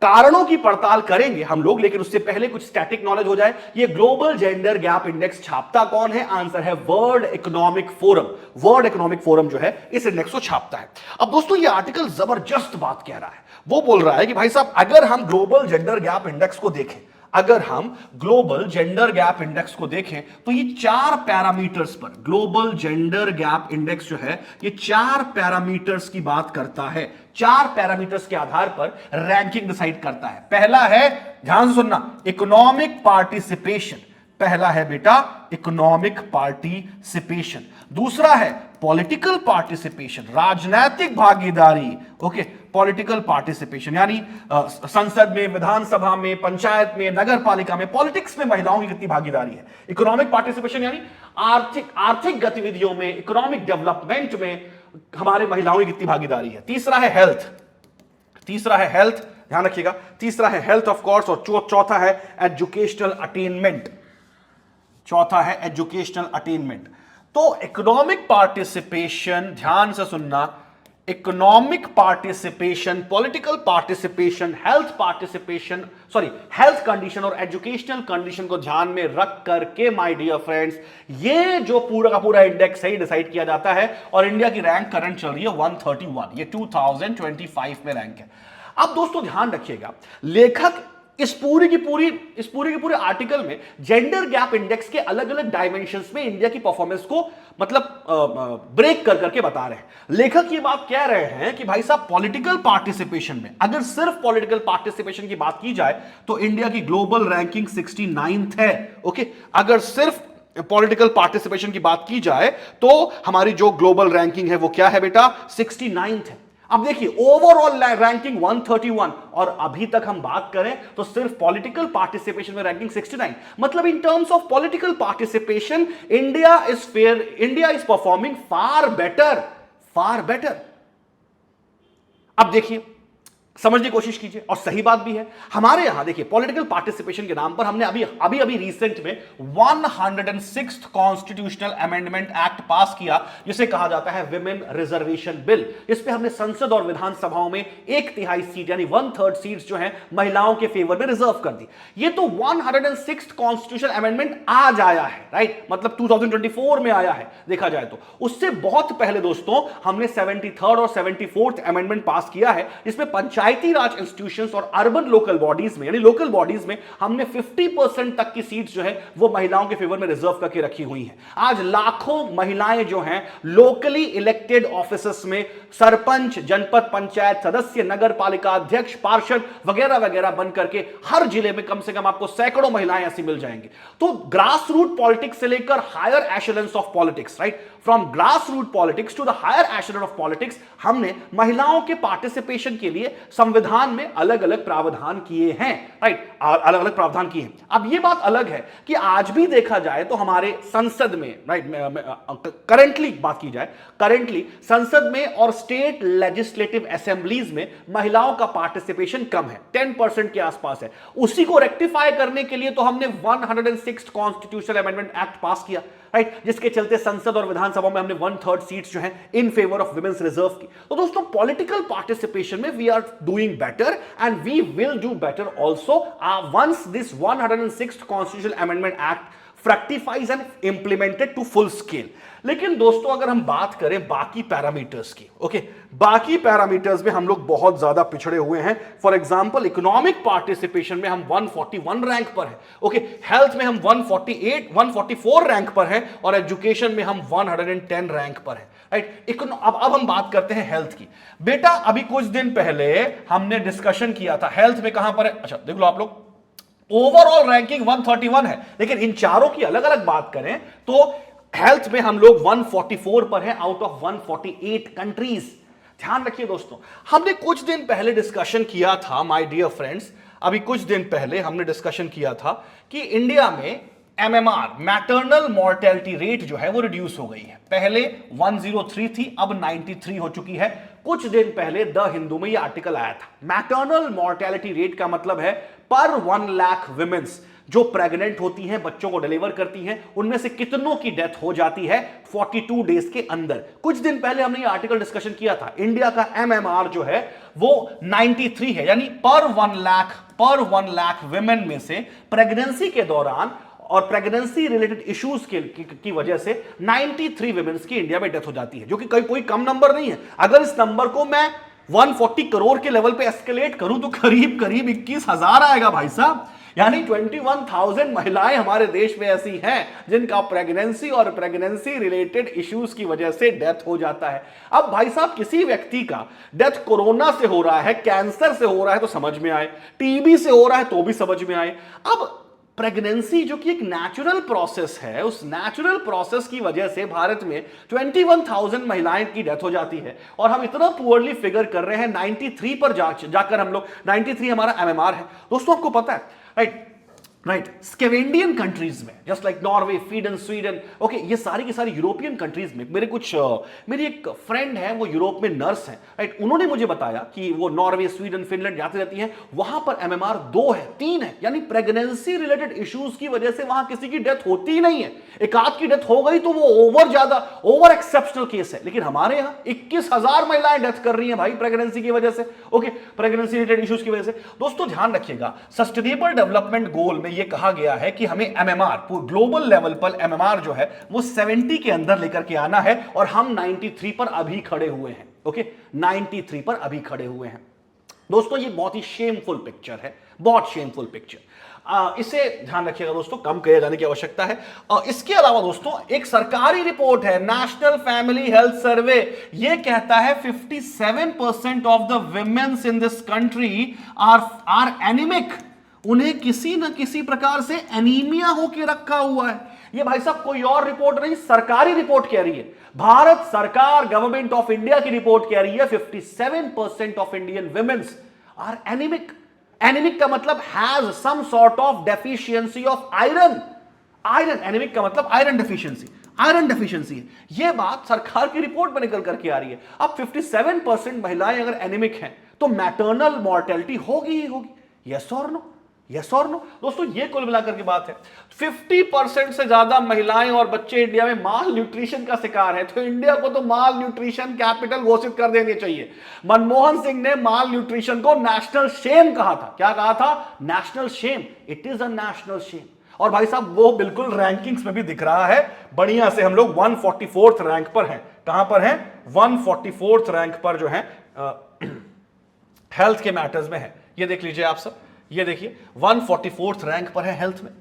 कारणों की पड़ताल करेंगे हम लोग, लेकिन उससे पहले कुछ स्टैटिक नॉलेज हो जाए। ये ग्लोबल जेंडर गैप इंडेक्स छापता कौन है? आंसर है world economic forum. World economic forum जो है इस इंडेक्स को छापता है। अब दोस्तों ये आर्टिकल जबरदस्त बात कह रहा है। वो बोल रहा है कि भाई साहब अगर हम ग्लोबल जेंडर गैप इंडेक्स को देखें, अगर हम ग्लोबल जेंडर गैप इंडेक्स को देखें तो ये 4 पैरामीटर्स पर, ग्लोबल जेंडर गैप इंडेक्स जो है ये 4 पैरामीटर्स की बात करता है। 4 पैरामीटर्स के आधार पर रैंकिंग डिसाइड करता है। पहला है, ध्यान से सुनना, इकोनॉमिक पार्टिसिपेशन। पहला है बेटा इकोनॉमिक पार्टिसिपेशन। दूसरा है पॉलिटिकल पार्टिसिपेशन, राजनीतिक भागीदारी। ओके पॉलिटिकल पार्टिसिपेशन यानी संसद में, विधानसभा में, पंचायत में, नगर पालिका में, पॉलिटिक्स में महिलाओं की कितनी भागीदारी है। इकोनॉमिक पार्टिसिपेशन यानी आर्थिक गतिविधियों में, इकोनॉमिक डेवलपमेंट में हमारे महिलाओं की कितनी भागीदारी है। तीसरा है हेल्थ, ध्यान रखिएगा, तीसरा है हेल्थ ऑफ कोर्स, और चौथा है एजुकेशनल अटेनमेंट। तो इकोनॉमिक पार्टिसिपेशन, ध्यान से सुनना, economic participation, political participation, health condition और एजुकेशनल कंडीशन को ध्यान में रख करके माय डियर फ्रेंड्स ये जो पूरा का पूरा इंडेक्स है डिसाइड किया जाता है। और इंडिया की रैंक करंट चल रही है 131, ये 2025 में रैंक है। अब दोस्तों ध्यान रखिएगा, लेखक इस पूरे के पूरे आर्टिकल में जेंडर गैप इंडेक्स के अलग अलग डायमेंशंस में इंडिया की परफॉर्मेंस को मतलब ब्रेक करके बता रहे हैं। लेखक ये बात कह रहे हैं कि भाई साहब पॉलिटिकल पार्टिसिपेशन में, अगर सिर्फ पॉलिटिकल पार्टिसिपेशन की बात की जाए तो इंडिया की ग्लोबल रैंकिंग 69th है। ओके अगर सिर्फ पॉलिटिकल पार्टिसिपेशन की बात की जाए तो हमारी जो ग्लोबल रैंकिंग है वो क्या है बेटा? 69th है। अब देखिए ओवरऑल रैंकिंग 131, और अभी तक हम बात करें तो सिर्फ पॉलिटिकल पार्टिसिपेशन में रैंकिंग 69। मतलब in terms of political participation India is performing far better. अब देखिए समझने की कोशिश कीजिए, और सही बात भी है। हमारे यहां देखिए पॉलिटिकल पार्टिसिपेशन के नाम पर हमने अभी रिसेंट में 106th कॉन्स्टिट्यूशनल अमेंडमेंट एक्ट पास किया, जिसे कहा जाता है विमेन रिजर्वेशन बिल। इस पे हमने संसद और विधानसभाओं में 1/3 सीट यानी 1/3 सीट्स जो है महिलाओं के फेवर में रिजर्व कर दी। ये तो 106th कॉन्स्टिट्यूशनल अमेंडमेंट आज आया है, राइट, मतलब 2024 में आया है देखा जाए तो। उससे बहुत पहले दोस्तों हमने 73rd और 74th अमेंडमेंट पास किया है, जिसमें पंचायती राज इंस्टीट्यूशंस और अर्बन लोकल बॉडीज में, यानी लोकल बॉडीज में हमने 50% तक की सीट्स जो है वो महिलाओं के फेवर में रिजर्व करके रखी हुई हैं। आज लाखों महिलाएं जो हैं लोकली इलेक्टेड ऑफिसेस में सरपंच, जनपद पंचायत सदस्य, नगर पालिका अध्यक्ष, पार्षद वगैरह वगैरह बन करके हर जिले में कम से कम आपको सैकड़ों महिलाएं ऐसी मिल जाएंगी। तो ग्रास रूट पॉलिटिक्स से लेकर higher echelons of politics, right, from grass root politics to the higher echelons of politics, हमने महिलाओं के पार्टिसिपेशन के लिए संविधान में अलग अलग प्रावधान किए हैं, राइट, अलग अलग प्रावधान किए हैं। अब यह बात अलग है कि आज भी देखा जाए तो हमारे संसद में, राइट, करंटली बात की जाए, करंटली संसद में और स्टेट लेजिस्लेटिव असेंबलीज में महिलाओं का पार्टिसिपेशन कम है, 10% के आसपास है। उसी को रेक्टिफाई करने के लिए तो हमने 106th कॉन्स्टिट्यूशनल अमेंडमेंट एक्ट पास किया। राइट, जिसके चलते संसद और विधानसभा में हमने 1/3 सीट्स जो है in favour of women's reserve की। तो दोस्तों पॉलिटिकल पार्टिसिपेशन में we are doing better and we will do better also once this 106th constitutional amendment act ratifies and implemented to full scale. लेकिन दोस्तों अगर हम बात करें बाकी पैरामीटर्स की, ओके, बाकी पैरामीटर्स में हम लोग बहुत ज्यादा पिछड़े हुए हैं। फॉर एग्जांपल इकोनॉमिक पार्टिसिपेशन में हम 141 रैंक पर हैं, ओके, हेल्थ में हम 144 रैंक पर हैं और एजुकेशन में हम 110 रैंक पर हैं, राइट। अब हम बात करते हैं हेल्थ की। बेटा अभी कुछ दिन पहले हमने डिस्कशन किया था हेल्थ में कहां पर है, अच्छा देख लो आप लोग, ओवरऑल रैंकिंग 131 है, लेकिन इन चारों की अलग अलग बात करें तो हेल्थ में हम लोग 144 पर हैं आउट ऑफ 148 कंट्रीज। ध्यान रखिए दोस्तों, हमने कुछ दिन पहले डिस्कशन किया था माय डियर फ्रेंड्स, अभी कुछ दिन पहले हमने डिस्कशन किया था कि इंडिया में एमएमआर मैटरनल मॉर्टेलिटी रेट जो है वो रिड्यूस हो गई है। पहले 103 थी, अब 93 हो चुकी है। कुछ दिन पहले द हिंदू में ये आर्टिकल आया था। मैटरनल मॉर्टेलिटी रेट का मतलब है पर 1 लाख वुमेन्स जो प्रेग्नेंट होती हैं, बच्चों को डिलीवर करती हैं, उनमें से कितनों की डेथ हो जाती है 42 डेज के अंदर। कुछ दिन पहले हमने ये आर्टिकल डिस्कशन किया था। इंडिया का एमएमआर जो है वो 93 है, यानी पर 1 लाख वुमेन में से प्रेगनेंसी के दौरान और प्रेगनेंसी रिलेटेड इश्यूज की वजह से 93 वुमेन्स की इंडिया में डेथ हो जाती है, जो कि कोई कम नंबर नहीं है। अगर इस नंबर को मैं 140 करोड़ के लेवल पे एस्केलेट करूं तो करीब करीब 21,000 आएगा भाई साहब। यानी 21,000 महिलाएं हमारे देश में ऐसी हैं जिनका प्रेगनेंसी और प्रेगनेंसी रिलेटेड इश्यूज की वजह से डेथ हो जाता है। अब भाई साहब किसी व्यक्ति का डेथ कोरोना से हो रहा है, कैंसर से हो रहा है तो समझ में आए, टीबी से हो रहा है तो भी समझ में आए। अब प्रेगनेंसी जो कि एक नेचुरल प्रोसेस है, उस नेचुरल प्रोसेस की वजह से भारत में 21,000 महिलाएं की डेथ हो जाती है और हम इतना पुअरली फिगर कर रहे हैं 93 पर जाकर हम लोग 93 हमारा एमएमआर है। दोस्तों आपको पता है, राइट, स्कैंडिनेवियन कंट्रीज में just like Norway, Finland, Sweden, okay, ये सारी की सारी यूरोपियन कंट्रीज में मेरी एक फ्रेंड है, वो यूरोप में नर्स है, राइट, उन्होंने मुझे बताया कि वो नॉर्वे, स्वीडन, फिनलैंड जाती रहती हैं, वहां पर एमएमआर 2 है, 3 है, यानी प्रेगनेंसी रिलेटेड इश्यूज की वजह से वहां किसी की डेथ होती ही नहीं है। एक आध की डेथ हो गई तो वो ओवर एक्सेप्शनल केस है, लेकिन हमारे यहां 21,000 महिलाएं डेथ कर रही हैं भाई प्रेगनेंसी की वजह से, ओके, प्रेगनेंसी रिलेटेड इश्यूज की वजह से। दोस्तों ध्यान रखिएगा, सस्टेनेबल डेवलपमेंट गोल में ये कहा गया है कि हमें एमएमआर ग्लोबल लेवल पर एमएमआर जो है वो 70 के अंदर लेकर के आना है और हम 93 पर अभी खड़े हुए हैं, ओके, 93 पर अभी खड़े हुए हैं। दोस्तों ये बहुत ही शेमफुल पिक्चर है, बहुत शेमफुल पिक्चर, इसे ध्यान रखिएगा दोस्तों, कम किया जाने की आवश्यकता है। इसके अलावा दोस्तों एक सरकारी रिपोर्ट है, नेशनल फैमिली हेल्थ सर्वे, यह कहता है 57% of the womens in this country are anaemic, उन्हें किसी न किसी प्रकार से एनीमिया होके रखा हुआ है। ये भाई साहब कोई और रिपोर्ट नहीं, सरकारी रिपोर्ट कह रही है, भारत सरकार, गवर्नमेंट ऑफ इंडिया की रिपोर्ट कह रही है 57% of Indian womens are anaemic. Anaemic का मतलब has some sort of deficiency of iron. Anaemic का मतलब आयरन डेफिशिएंसी है। यह बात सरकार की रिपोर्ट में निकल करके आ रही है। अब 57% महिलाएं अगर एनीमिक हैं तो मैटरनल मॉर्टेलिटी होगी ही होगी। यस और नो, यस और नो। दोस्तों ये कुल मिलाकर की बात है, 50% से ज्यादा महिलाएं और बच्चे इंडिया में माल न्यूट्रिशन का शिकार है, तो इंडिया को तो माल न्यूट्रिशन कैपिटल घोषित कर देनी चाहिए। मनमोहन सिंह ने माल न्यूट्रिशन को नेशनल शेम कहा था। क्या कहा था? National shame. It is a national shame. और भाई साहब वो बिल्कुल रैंकिंग्स में भी दिख रहा है बढ़िया से। हम लोग 144th रैंक पर हैं। कहां पर हैं? 144th रैंक पर जो है हेल्थ के मैटर्स में है। ये देख लीजिए आप सब, ये देखिए 144th रैंक पर है हेल्थ में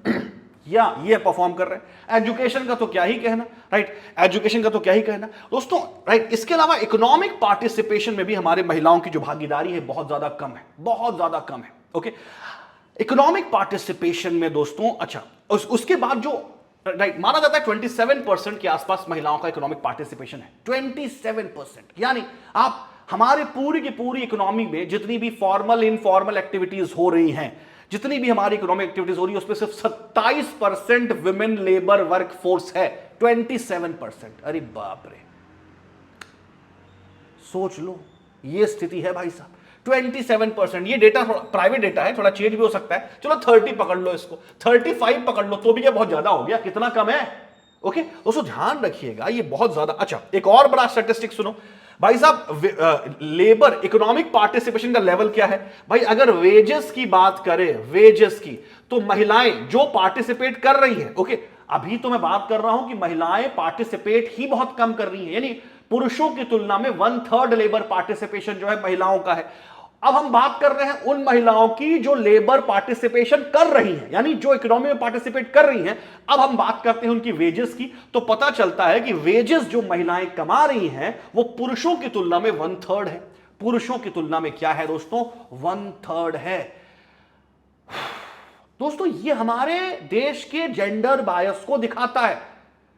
या ये परफॉर्म कर रहे हैं। एजुकेशन का तो क्या ही कहना, राइट, एजुकेशन का तो क्या ही कहना दोस्तों, राइट। इसके अलावा इकोनॉमिक पार्टिसिपेशन में भी हमारे महिलाओं की जो भागीदारी है बहुत ज्यादा कम है, बहुत ज्यादा कम है। ओके, इकोनॉमिक पार्टिसिपेशन में दोस्तों, अच्छा उसके बाद जो राइट माना जाता है 27% के आसपास महिलाओं का इकोनॉमिक पार्टिसिपेशन है। 27%, यानी आप हमारे पूरी की पूरी इकोनॉमी में जितनी भी फॉर्मल इनफॉर्मल एक्टिविटीज हो रही हैं, जितनी भी हमारी इकोनॉमिक एक्टिविटीज हो रही है, उसमें सिर्फ 27% विमेन लेबर वर्क फोर्स है। 27%, अरे बाप रे, सोच लो, ये स्थिति है भाई साहब। 27%, ये डेटा प्राइवेट डेटा है, थोड़ा चेंज भी हो सकता है। चलो 30 पकड़ लो, इसको 35 पकड़ लो, तो भी क्या बहुत ज्यादा हो गया? कितना कम है? ओके दोस्तों ध्यान रखिएगा, ये बहुत ज्यादा अच्छा। एक और बड़ा स्टैटिस्टिक सुनो भाई साहब, लेबर इकोनॉमिक पार्टिसिपेशन का लेवल क्या है भाई। अगर वेजेस की बात करें, वेजेस की, तो महिलाएं जो पार्टिसिपेट कर रही हैं, ओके अभी तो मैं बात कर रहा हूं कि महिलाएं पार्टिसिपेट ही बहुत कम कर रही हैं, यानी पुरुषों की तुलना में 1/3 लेबर पार्टिसिपेशन जो है महिलाओं का है। अब हम बात कर रहे हैं उन महिलाओं की जो लेबर पार्टिसिपेशन कर रही हैं, यानी जो इकोनॉमी में पार्टिसिपेट कर रही हैं। अब हम बात करते हैं उनकी वेजेस की, तो पता चलता है कि वेजेस जो महिलाएं कमा रही हैं वो पुरुषों की तुलना में 1/3 है। पुरुषों की तुलना में क्या है दोस्तों, 1/3 है। दोस्तों ये हमारे देश के जेंडर बायस को दिखाता है,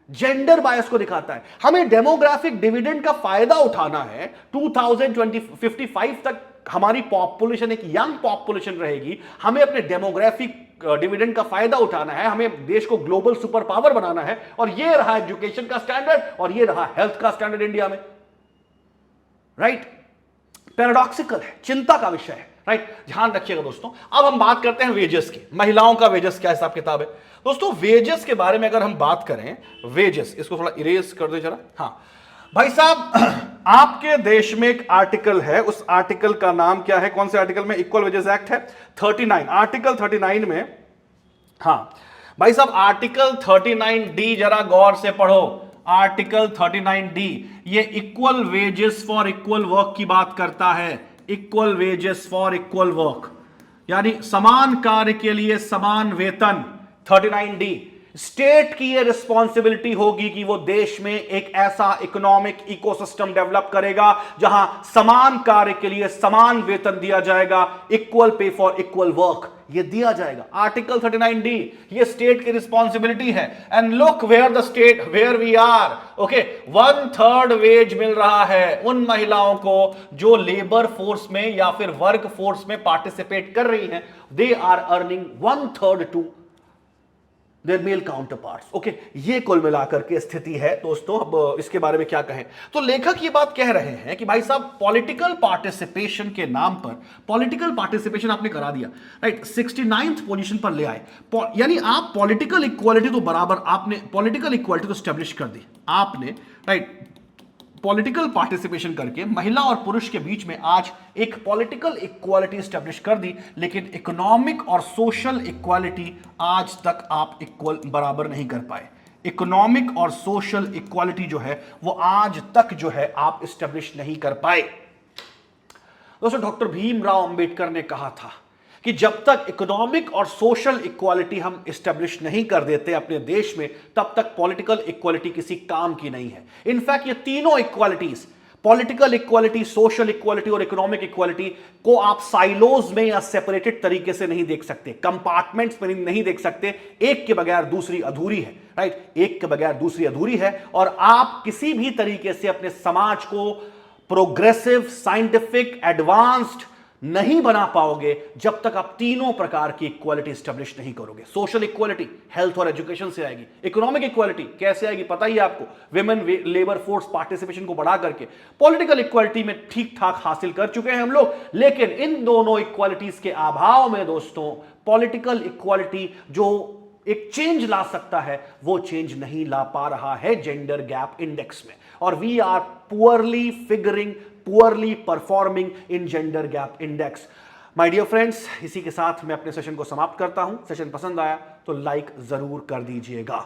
जेंडर बायस को दिखाता है। हमें डेमोग्राफिक डिविडेंड का फायदा उठाना है। 2055 तक हमारी पॉपुलेशन एक यंग पॉपुलेशन रहेगी। हमें अपने डेमोग्राफिक डिविडेंड का फायदा उठाना है, हमें देश को ग्लोबल सुपर पावर बनाना है, और ये रहा एजुकेशन का स्टैंडर्ड और ये रहा हेल्थ का स्टैंडर्ड इंडिया में, राइट। पैराडॉक्सिकल है, चिंता का विषय है, राइट। ध्यान रखिएगा दोस्तों। अब हम बात करते हैं वेजेस की, महिलाओं का वेजेस क्या हिसाब किताब है दोस्तों। वेजेस के बारे में अगर हम बात करें, वेजेस, इसको थोड़ा इरेज कर दे जरा। हाँ भाई साहब, आपके देश में एक आर्टिकल है, उस आर्टिकल का नाम क्या है, कौन से आर्टिकल में, इक्वल वेजेस एक्ट है 39, आर्टिकल 39 में। हाँ भाई साहब, आर्टिकल 39D जरा गौर से पढ़ो। आर्टिकल 39D ये equal wages for equal work की बात करता है। Equal wages for equal work यानी समान कार्य के लिए समान वेतन। 39D स्टेट की यह रिस्पॉन्सिबिलिटी होगी कि वो देश में एक ऐसा इकोनॉमिक इकोसिस्टम डेवलप करेगा जहां समान कार्य के लिए समान वेतन दिया जाएगा, equal pay for equal work ये दिया जाएगा। आर्टिकल 39D ये स्टेट की रिस्पॉन्सिबिलिटी है। And look where the state, where we are, okay 1/3 वेज मिल रहा है उन महिलाओं को जो लेबर फोर्स में या फिर वर्क फोर्स में पार्टिसिपेट कर रही हैं। They are earning 1/3 to their male counterparts. Okay ये कुल मिलाकर के स्थिति है दोस्तों। अब इसके बारे में क्या कहें, तो लेखक ये बात कह रहे हैं कि भाई साहब पॉलिटिकल पार्टिसिपेशन के नाम पर, पॉलिटिकल पार्टिसिपेशन आपने करा दिया, राइट, 69th पोजीशन पर ले आए। यानी आप पॉलिटिकल इक्वालिटी तो बराबर, आपने पॉलिटिकल इक्वालिटी तो स्टैब्लिश कर दी आपने, राइट। पॉलिटिकल पार्टिसिपेशन करके महिला और पुरुष के बीच में आज एक पॉलिटिकल इक्वालिटी स्टैब्लिश कर दी, लेकिन इकोनॉमिक और सोशल इक्वालिटी आज तक आप इक्वल बराबर नहीं कर पाए। इकोनॉमिक और सोशल इक्वालिटी जो है वो आज तक जो है आप स्टैब्लिश नहीं कर पाए। दोस्तों डॉक्टर भीमराव अंबेडकर ने कहा था कि जब तक इकोनॉमिक और सोशल इक्वालिटी हम इस्टेब्लिश नहीं कर देते अपने देश में, तब तक पॉलिटिकल इक्वालिटी किसी काम की नहीं है। इनफैक्ट ये तीनों equalities, political equality, social equality और इकोनॉमिक इक्वालिटी को आप साइलोज में या सेपरेटेड तरीके से नहीं देख सकते, कंपार्टमेंट्स में नहीं देख सकते। एक के बगैर दूसरी अधूरी है, राइट, एक के बगैर दूसरी अधूरी है। और आप किसी भी तरीके से अपने समाज को प्रोग्रेसिव, साइंटिफिक, एडवांस्ड नहीं बना पाओगे जब तक आप तीनों प्रकार की इक्वालिटी स्टैब्लिश नहीं करोगे। सोशल इक्वालिटी हेल्थ और एजुकेशन से आएगी। इकोनॉमिक इक्वालिटी कैसे आएगी पता ही है आपको, विमेन लेबर फोर्स पार्टिसिपेशन को बढ़ा करके। पॉलिटिकल इक्वालिटी में ठीक ठाक हासिल कर चुके हैं हम लोग, लेकिन इन दोनों इक्वालिटीज के अभाव में दोस्तों पॉलिटिकल इक्वालिटी जो एक चेंज ला सकता है वो चेंज नहीं ला पा रहा है जेंडर गैप इंडेक्स में। और we are poorly figuring, poorly performing in gender gap index. My dear friends, इसी के साथ मैं अपने सेशन को समाप्त करता हूं। सेशन पसंद आया तो लाइक जरूर कर दीजिएगा।